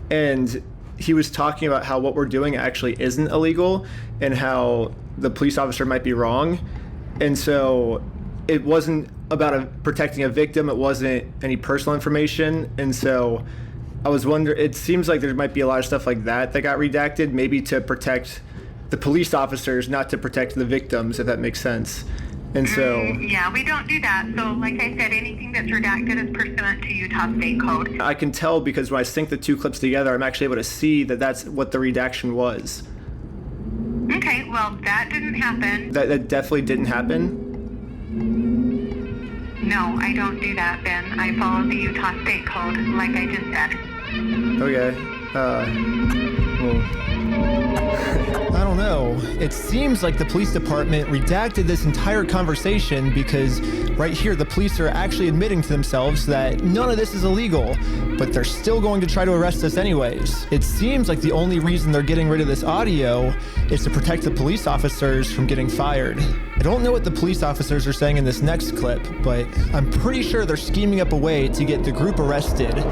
And he was talking about how what we're doing actually isn't illegal and how the police officer might be wrong. And so it wasn't about protecting a victim. It wasn't any personal information. And so I was wondering, it seems like there might be a lot of stuff like that got redacted, maybe to protect the police officers, not to protect the victims, if that makes sense. And so... yeah, we don't do that. So like I said, anything that's redacted is pursuant to Utah State Code. I can tell because when I sync the two clips together, I'm actually able to see that that's what the redaction was. Okay, well, that didn't happen. That definitely didn't happen? No, I don't do that, Ben. I follow the Utah State Code, like I just said. Okay. I don't know. It seems like the police department redacted this entire conversation because right here the police are actually admitting to themselves that none of this is illegal, but they're still going to try to arrest us anyways. It seems like the only reason they're getting rid of this audio is to protect the police officers from getting fired. I don't know what the police officers are saying in this next clip, but I'm pretty sure they're scheming up a way to get the group arrested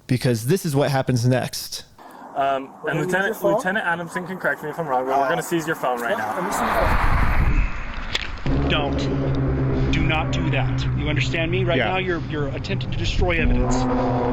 because this is what happens next. And Lieutenant Adamson can correct me if I'm wrong, but we're going to seize your phone right now. Do not do that. You understand me? Right now you're attempting to destroy evidence.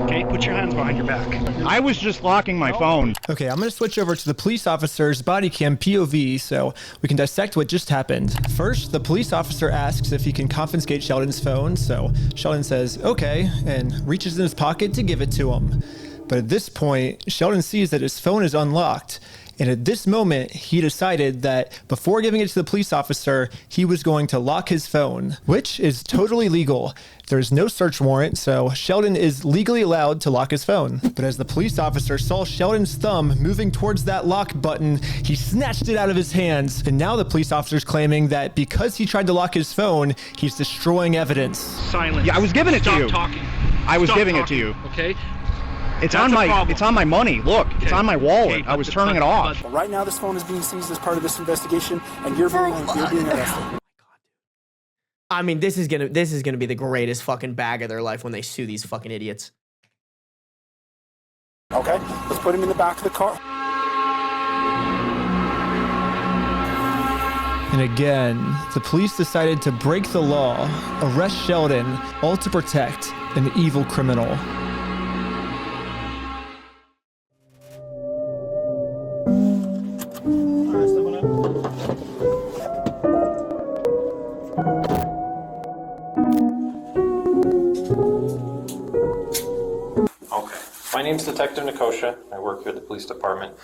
Okay? Put your hands behind your back. I was just locking my phone. Okay, I'm going to switch over to the police officer's body cam POV so we can dissect what just happened. First, the police officer asks if he can confiscate Sheldon's phone, so Sheldon says, okay, and reaches in his pocket to give it to him. But at this point, Sheldon sees that his phone is unlocked. And at this moment, he decided that before giving it to the police officer, he was going to lock his phone, which is totally legal. There's no search warrant, so Sheldon is legally allowed to lock his phone. But as the police officer saw Sheldon's thumb moving towards that lock button, he snatched it out of his hands. And now the police officer's claiming that because he tried to lock his phone, he's destroying evidence. Silence. Yeah, I was giving it to you. Stop talking. I was Stop giving talking, it to you. Okay? It's on my money. Look, it's on my wallet. I was turning it off. Right now, this phone is being seized as part of this investigation, and you're being arrested. I mean, this is gonna be the greatest fucking bag of their life when they sue these fucking idiots. Okay, let's put him in the back of the car. And again, the police decided to break the law, arrest Sheldon, all to protect an evil criminal. My name's Detective Nikosha. I work here at the police department.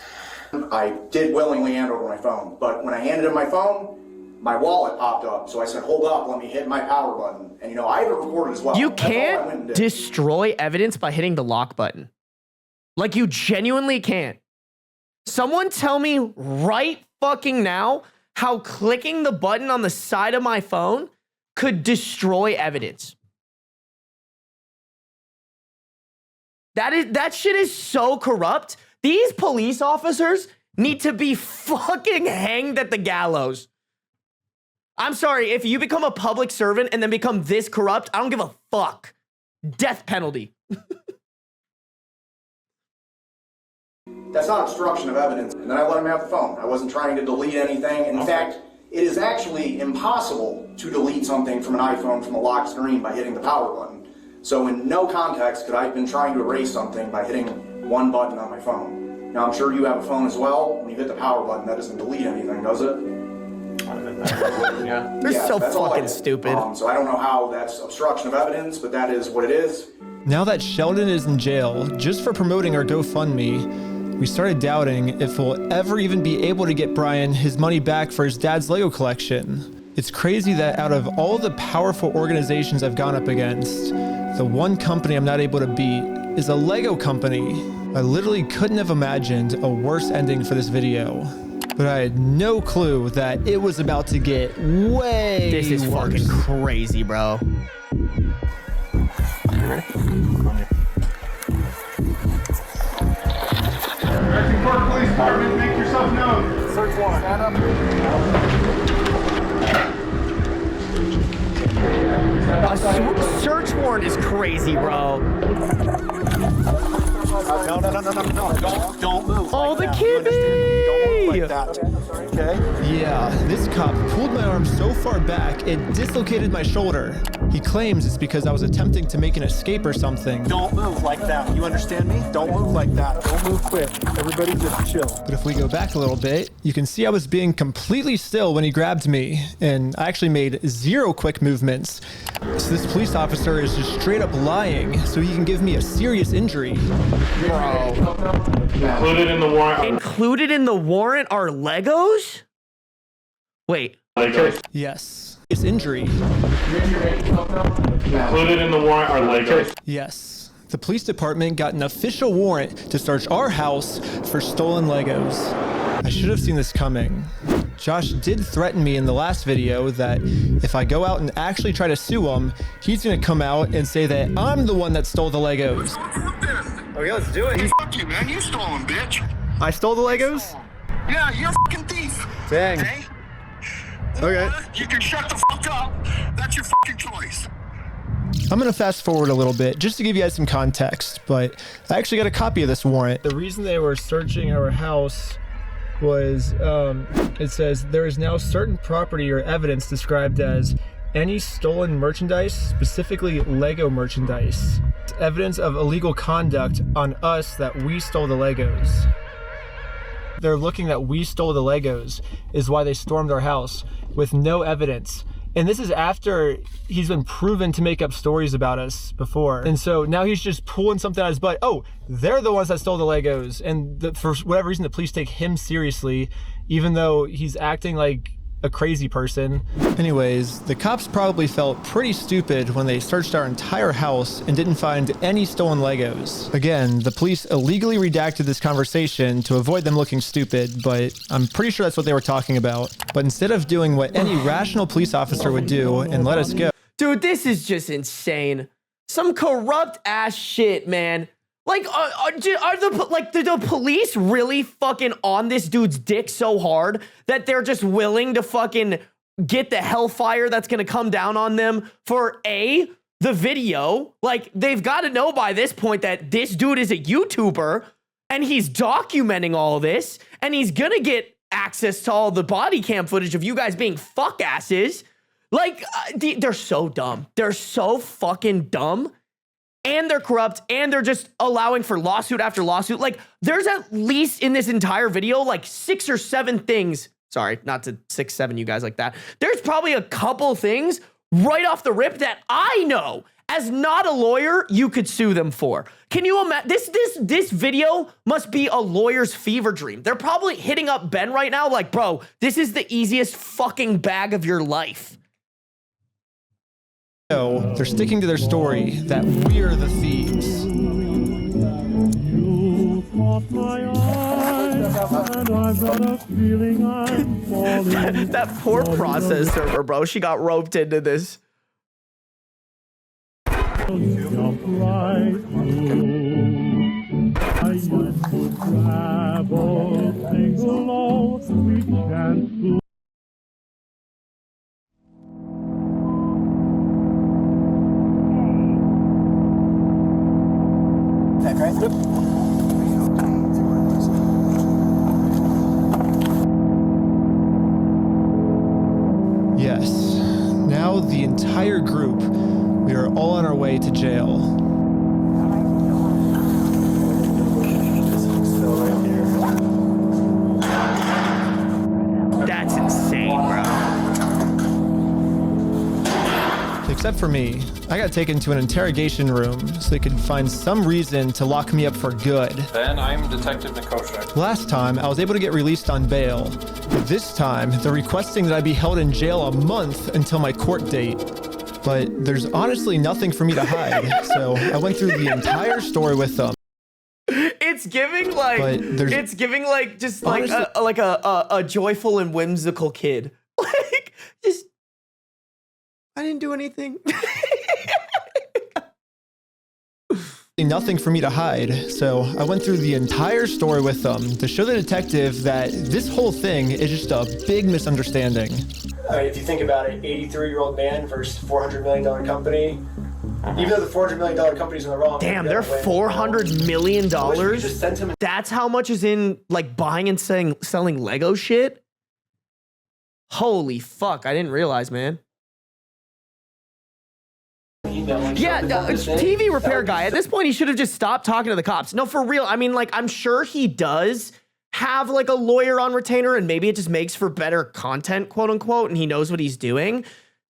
I did willingly hand over my phone, but when I handed him my phone, my wallet popped up. So I said, hold up, let me hit my power button. And, you know, I have it recorded as well. You can't destroy evidence by hitting the lock button. Like, you genuinely can't. Someone tell me right fucking now how clicking the button on the side of my phone could destroy evidence. That shit is so corrupt. These police officers need to be fucking hanged at the gallows. I'm sorry, if you become a public servant and then become this corrupt, I don't give a fuck. Death penalty. That's not obstruction of evidence. And then I let him have the phone. I wasn't trying to delete anything. In fact, it is actually impossible to delete something from an iPhone from a lock screen by hitting the power button. So in no context could I have been trying to erase something by hitting one button on my phone. Now I'm sure you have a phone as well. When you hit the power button, that doesn't delete anything, does it? Yeah. They're so fucking stupid. So I don't know how that's obstruction of evidence, but that is what it is. Now that Sheldon is in jail just for promoting our GoFundMe, we started doubting if we'll ever even be able to get Brian his money back for his dad's Lego collection. It's crazy that out of all the powerful organizations I've gone up against, the one company I'm not able to beat is a Lego company. I literally couldn't have imagined a worse ending for this video. But I had no clue that it was about to get way This is worse. fucking crazy, bro. You ready? Park Police Department, make yourself known. Search warrant. Stand up. A search warrant is crazy, bro. No. Don't move. Oh, like the that. kidney! Don't move like that. Okay? Yeah, this cop pulled my arm so far back, it dislocated my shoulder. He claims it's because I was attempting to make an escape or something. Don't move like that. You understand me? Don't move like that. Don't move quick. Everybody just chill. But if we go back a little bit, you can see I was being completely still when he grabbed me, and I actually made 0 quick movements. So this police officer is just straight up lying so he can give me a serious injury. Bro. Included in the warrant. Included in the warrant are Legos? Wait. Legos. Yes. It's injury. Included in the warrant are Legos. Yes. The police department got an official warrant to search our house for stolen Legos. I should have seen this coming. Josh did threaten me in the last video that if I go out and actually try to sue him, he's gonna come out and say that I'm the one that stole the Legos. Okay, let's do it. Fuck you, man. You stole them, bitch. I stole the Legos? Yeah, you're a fucking thief. Dang. Okay? Okay. You can shut the fuck up. That's your fucking choice. I'm gonna fast forward a little bit just to give you guys some context, but I actually got a copy of this warrant. The reason they were searching our house was, it says, there is now certain property or evidence described as any stolen merchandise, specifically Lego merchandise. Evidence of illegal conduct on us that we stole the Legos. They're looking that we stole the Legos is why they stormed our house with no evidence. And this is after he's been proven to make up stories about us before. And so now he's just pulling something out of his butt. Oh, they're the ones that stole the Legos. And for whatever reason, the police take him seriously, even though he's acting like a crazy person. Anyways, the cops probably felt pretty stupid when they searched our entire house and didn't find any stolen Legos. Again, the police illegally redacted this conversation to avoid them looking stupid, but I'm pretty sure that's what they were talking about. But instead of doing what any rational police officer would do and let us go. Dude, this is just insane. Some corrupt ass shit, man. Like, are the police really fucking on this dude's dick so hard that they're just willing to fucking get the hellfire that's gonna come down on them for the video? Like, they've got to know by this point that this dude is a YouTuber and he's documenting all this and he's gonna get access to all the body cam footage of you guys being fuck asses. Like, they're so dumb. They're so fucking dumb. And they're corrupt, and they're just allowing for lawsuit after lawsuit. Like, there's at least in this entire video, like 6 or 7 things. Sorry, not to 6, 7 you guys like that. There's probably a couple things right off the rip that I know as not a lawyer, you could sue them for. Can you imagine? This video must be a lawyer's fever dream. They're probably hitting up Ben right now like, bro, this is the easiest fucking bag of your life. No, they're sticking to their story that we're the thieves. You caught my eye, and I've got a feeling I'm falling. That poor process server, bro. She got roped into this. Jump right through. I used to travel, single, oh, sweet chance to. Yes. Now the entire group, we are all on our way to jail. That's insane, bro. Except for me. I got taken to an interrogation room so they could find some reason to lock me up for good. Ben, I'm Detective Nikosha. Last time, I was able to get released on bail. But this time, they're requesting that I be held in jail a month until my court date. But there's honestly nothing for me to hide, so I went through the entire story with them. It's giving like just like a joyful and whimsical kid. Like just I didn't do anything. Nothing for me to hide, so I went through the entire story with them to show the detective that this whole thing is just a big misunderstanding. If you think about it, 83-year-old man versus $400 million company. Even though the $400 million company's in the wrong. Damn, they're $400 million. That's how much is in like buying and selling Lego shit. Holy fuck! I didn't realize, man. Yeah, TV repair guy. At this point, he should have just stopped talking to the cops. No, for real. I mean, like, I'm sure he does have like a lawyer on retainer, and maybe it just makes for better content, quote unquote, and he knows what he's doing.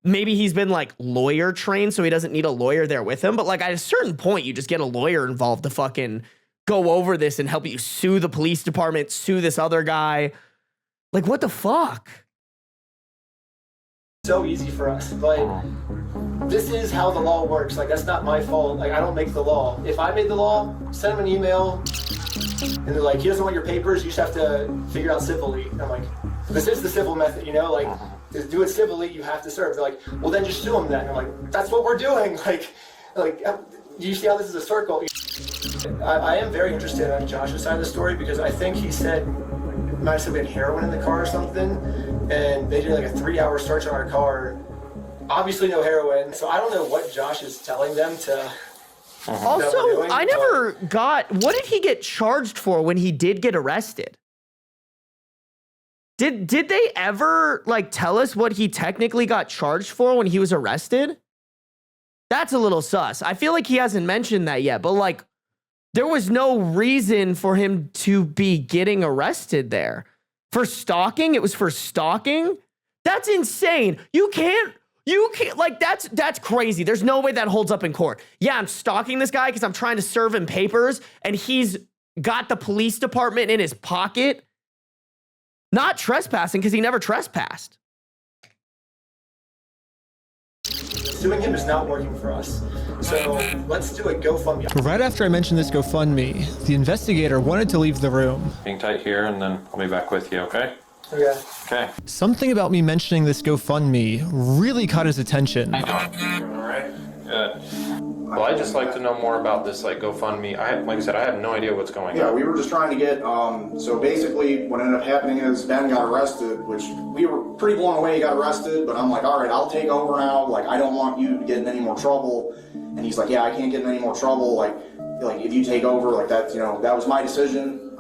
Maybe he's been like lawyer trained, so he doesn't need a lawyer there with him. But like at a certain point, you just get a lawyer involved to fucking go over this and help you sue the police department, sue this other guy. Like, what the fuck? So easy for us. Like, this is how the law works. Like, that's not my fault. Like, I don't make the law. If I made the law, send them an email, and they're like, he doesn't want your papers, you just have to figure out civilly. And I'm like, this is the civil method, you know? Like, to do it civilly, you have to serve. They're like, well, then just sue them then. And I'm like, that's what we're doing. Like, you see how this is a circle? I am very interested on Josh's side of the story because I think he said, might have said we had heroin in the car or something, and they did like a 3-hour search on our car. Obviously no heroin, so I don't know what Josh is telling them to. Also, I never got, what did he get charged for when he did get arrested? Did they ever like tell us what he technically got charged for when he was arrested? That's a little sus. I feel like he hasn't mentioned that yet, but like there was no reason for him to be getting arrested there. For stalking? It was for stalking? That's insane. You can't, like, that's crazy. There's no way that holds up in court. Yeah, I'm stalking this guy because I'm trying to serve him papers, and he's got the police department in his pocket. Not trespassing because he never trespassed. Suing him is not working for us. So let's do a GoFundMe. Right after I mentioned this GoFundMe, the investigator wanted to leave the room. Hang tight here, and then I'll be back with you, okay? Okay. Okay. Something about me mentioning this GoFundMe really caught his attention. All right. Good. Well, I'd just like to know more about this, like, GoFundMe. Like I said, I have no idea what's going on. Yeah, we were just trying to get, so basically what ended up happening is Ben got arrested, which we were pretty blown away he got arrested, but I'm like, all right, I'll take over now. Like, I don't want you to get in any more trouble. And he's like, yeah, I can't get in any more trouble. Like if you take over, like that, you know, that was my decision.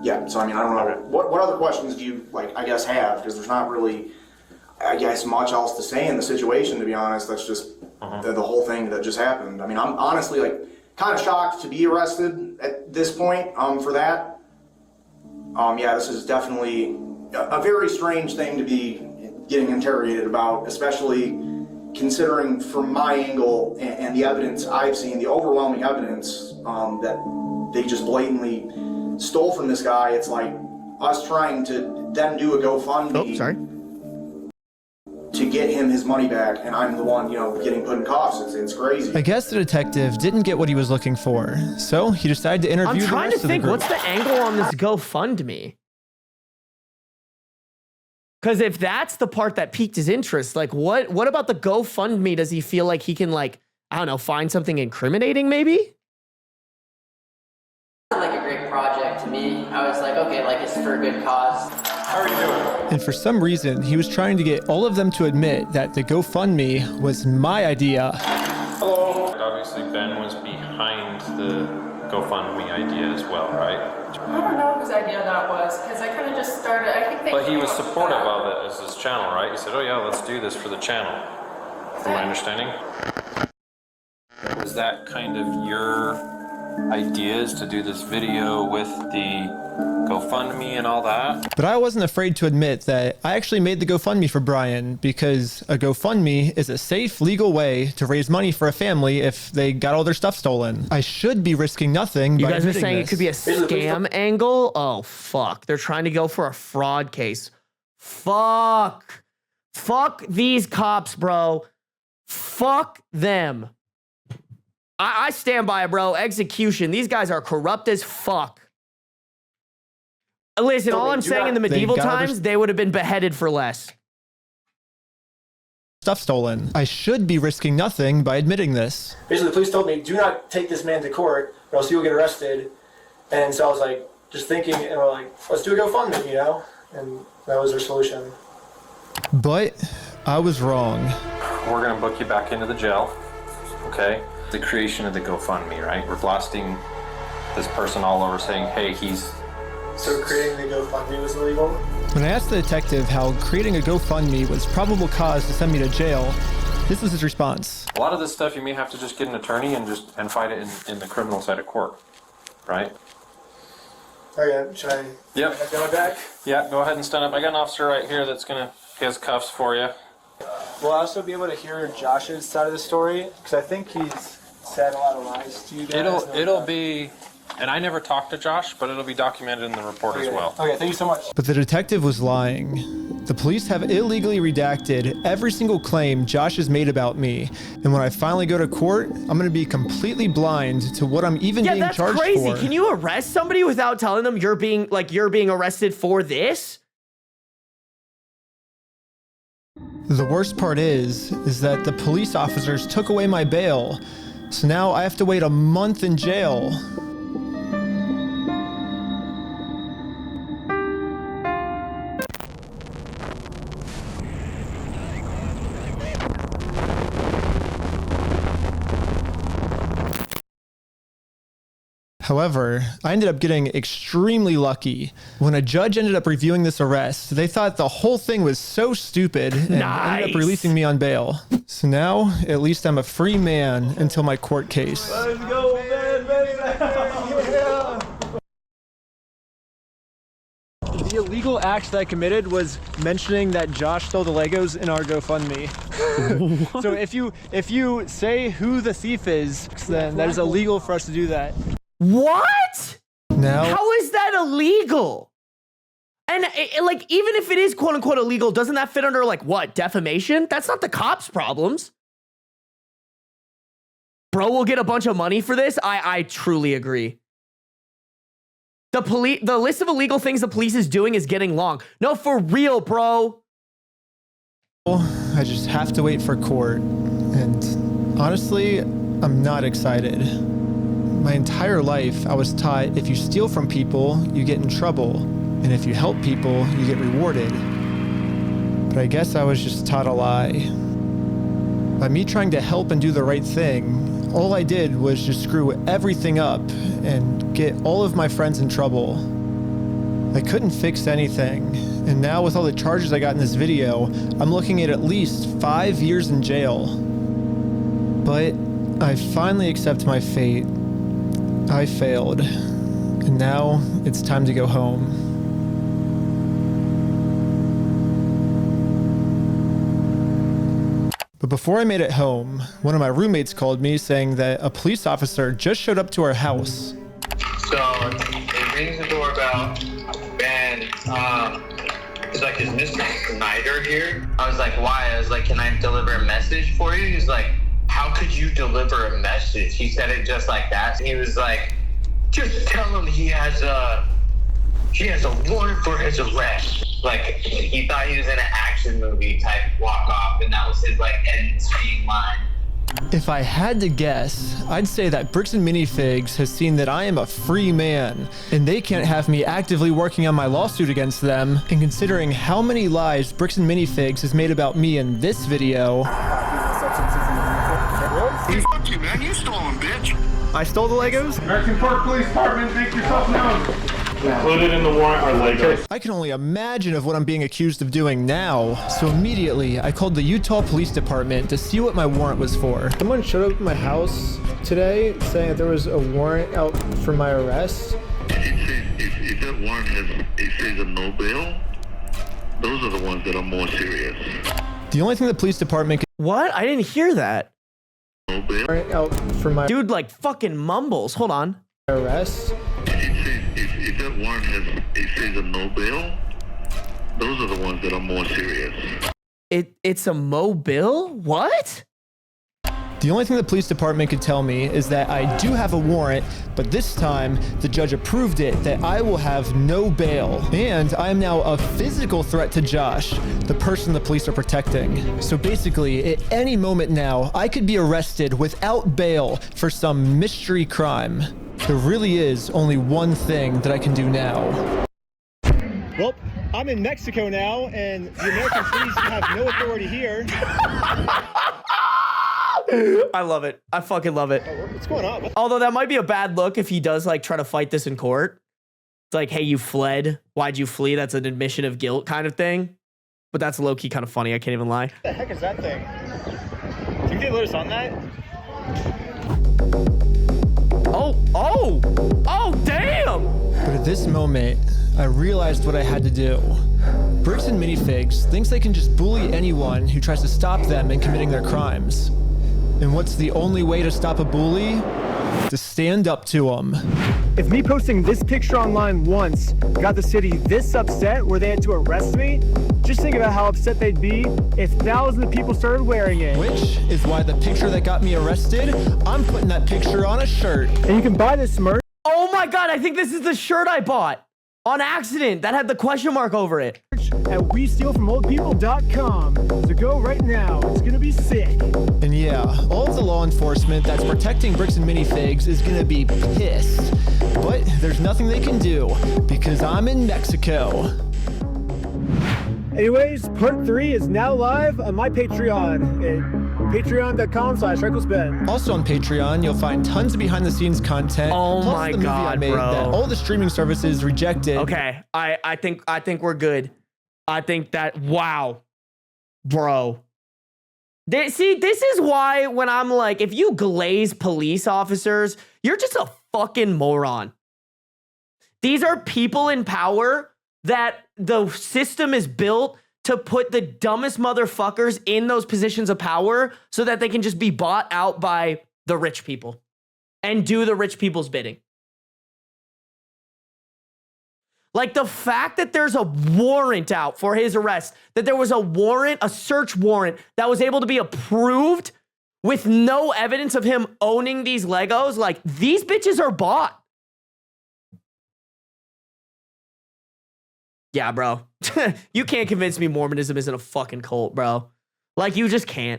Yeah, so I mean, I don't know. What other questions do you, like, I guess have? Because there's not really, I guess, much else to say in the situation, to be honest. That's just the whole thing that just happened. I mean, I'm honestly, like, kind of shocked to be arrested at this point for that. Yeah, this is definitely a very strange thing to be getting interrogated about, especially considering from my angle and the evidence I've seen, the overwhelming evidence that they just blatantly stole from this guy, it's like us trying to then do a GoFundMe to get him his money back, and I'm the one, you know, getting put in cuffs. It's crazy. I guess the detective didn't get what he was looking for, so he decided to interview the rest of the group. I'm trying to think, what's the angle on this GoFundMe? Because if that's the part that piqued his interest, like what about the GoFundMe? Does he feel like he can, like, I don't know, find something incriminating maybe? Like a great project to me. I was like, okay, like it's for a good cause. How are you doing? And for some reason, he was trying to get all of them to admit that the GoFundMe was my idea. Hello. Obviously, Ben was behind the GoFundMe idea as well, right? I don't know whose idea that was, because I kind of just started, I think they... But he was supportive of it as his channel, right? He said, oh yeah, let's do this for the channel. From my understanding. Was that kind of your ideas to do this video with the GoFundMe and all that? But I wasn't afraid to admit that I actually made the GoFundMe for Brian, because a GoFundMe is a safe, legal way to raise money for a family if they got all their stuff stolen. I should be risking nothing. You by guys are admitting saying this. it could be a scam angle? Oh, fuck. They're trying to go for a fraud case. Fuck. Fuck these cops, bro. Fuck them. I stand by it, bro. Execution. These guys are corrupt as fuck. Listen, all I'm saying in the medieval times, they would have been beheaded for less. Stuff stolen. I should be risking nothing by admitting this. Basically, the police told me, do not take this man to court or else you'll get arrested. And so I was like, just thinking, and we're like, let's do a GoFundMe, you know? And that was their solution. But I was wrong. We're gonna book you back into the jail, okay? The creation of the GoFundMe, right? We're blasting this person all over saying, hey, he's... So creating the GoFundMe was illegal? When I asked the detective how creating a GoFundMe was probable cause to send me to jail, this was his response. A lot of this stuff you may have to just get an attorney and fight it in the criminal side of court, right? Okay, should I Yep. go back? Yeah, go ahead and stand up. I got an officer right here that's gonna, he has cuffs for you. Will I also be able to hear Josh's side of the story? Because I think he's said a lot of lies to you guys. It'll be, and I never talked to Josh, but it'll be documented in the report as well. Okay, thank you so much. But the detective was lying. The police have illegally redacted every single claim Josh has made about me. And when I finally go to court, I'm going to be completely blind to what I'm even being charged for. Yeah, that's crazy. Can you arrest somebody without telling them you're being arrested for this? The worst part is that the police officers took away my bail. So now I have to wait a month in jail. However, I ended up getting extremely lucky. When a judge ended up reviewing this arrest, they thought the whole thing was so stupid and ended up releasing me on bail. So now, at least I'm a free man until my court case. Let's go, man, The illegal act that I committed was mentioning that Josh stole the Legos in our GoFundMe. So if you say who the thief is, then that is illegal for us to do that. What? Now, how is that illegal? And like, even if it is quote unquote illegal, doesn't that fit under like what, defamation? That's not the cops' problems. Bro will get a bunch of money for this. I truly agree. The list of illegal things the police is doing is getting long. No, for real, bro. I just have to wait for court. And honestly, I'm not excited. My entire life, I was taught if you steal from people, you get in trouble. And if you help people, you get rewarded. But I guess I was just taught a lie. By me trying to help and do the right thing, all I did was just screw everything up and get all of my friends in trouble. I couldn't fix anything. And now with all the charges I got in this video, I'm looking at least 5 years in jail. But I finally accept my fate. I failed, and now it's time to go home. But Before I made it home, one of my roommates called me saying that a police officer just showed up to our house. So it rings the doorbell, and it's like, is Mr. Snyder here? I was like, why? I was like, can I deliver a message for you? He's like, how could you deliver a message? He said it just like that. He was like, just tell him he has a warrant for his arrest. Like, he thought he was in an action movie type walk off, and that was his like end screen line. If I had to guess, I'd say that Bricks and Minifigs has seen that I am a free man, and they can't have me actively working on my lawsuit against them. And considering how many lies Bricks and Minifigs has made about me in this video, Fuck you, man. You stolen, bitch. I stole the Legos? American Park Police Department, make yourself known. Included in the warrant are Legos. I can only imagine of what I'm being accused of doing now. So immediately, I called the Utah Police Department to see what my warrant was for. Someone showed up at my house today saying that there was a warrant out for my arrest. If that warrant says a no bail, those are the ones that are more serious. The only thing the police department could— What? I didn't hear that. No bail? Warrant out for my— Dude, like, fucking mumbles. Hold on. Arrest. If that warrant says a no bail, those are the ones that are more serious. It's a mobile? What? The only thing the police department could tell me is that I do have a warrant, but this time the judge approved it that I will have no bail. And I am now a physical threat to Josh, the person the police are protecting. So basically, at any moment now, I could be arrested without bail for some mystery crime. There really is only one thing that I can do now. Well, I'm in Mexico now, and the American police have no authority here. I love it. I fucking love it. What's going on? Although that might be a bad look if he does like try to fight this in court. It's like, hey, you fled. Why'd you flee? That's an admission of guilt kind of thing. But that's low-key kind of funny. I can't even lie. What the heck is that thing? Can you get loose on that? Oh, damn! But at this moment, I realized what I had to do. Bricks and Minifigs thinks they can just bully anyone who tries to stop them in committing their crimes. And what's the only way to stop a bully? To stand up to them. If me posting this picture online once got the city this upset where they had to arrest me, just think about how upset they'd be if thousands of people started wearing it. Which is why the picture that got me arrested, I'm putting that picture on a shirt. And you can buy this merch. Oh my God, I think this is the shirt I bought on accident that had the question mark over it. At WeStealFromOldPeople.com. So go right now. It's gonna be sick. And yeah, all of the law enforcement that's protecting Bricks and Minifigs is gonna be pissed. But there's nothing they can do because I'm in Mexico. Anyways, part 3 is now live on my Patreon at patreon.com/RecklessBen. Also on Patreon, you'll find tons of behind-the-scenes content. Oh plus my the movie God, I made bro! That all the streaming services rejected. Okay, I think we're good. I think that, wow, bro. See, this is why when I'm like, if you glaze police officers, you're just a fucking moron. These are people in power that the system is built to put the dumbest motherfuckers in those positions of power so that they can just be bought out by the rich people and do the rich people's bidding. Like the fact that there's a warrant out for his arrest, that there was a warrant, a search warrant that was able to be approved with no evidence of him owning these Legos, like these bitches are bought. Yeah, bro. You can't convince me Mormonism isn't a fucking cult, bro. Like, you just can't.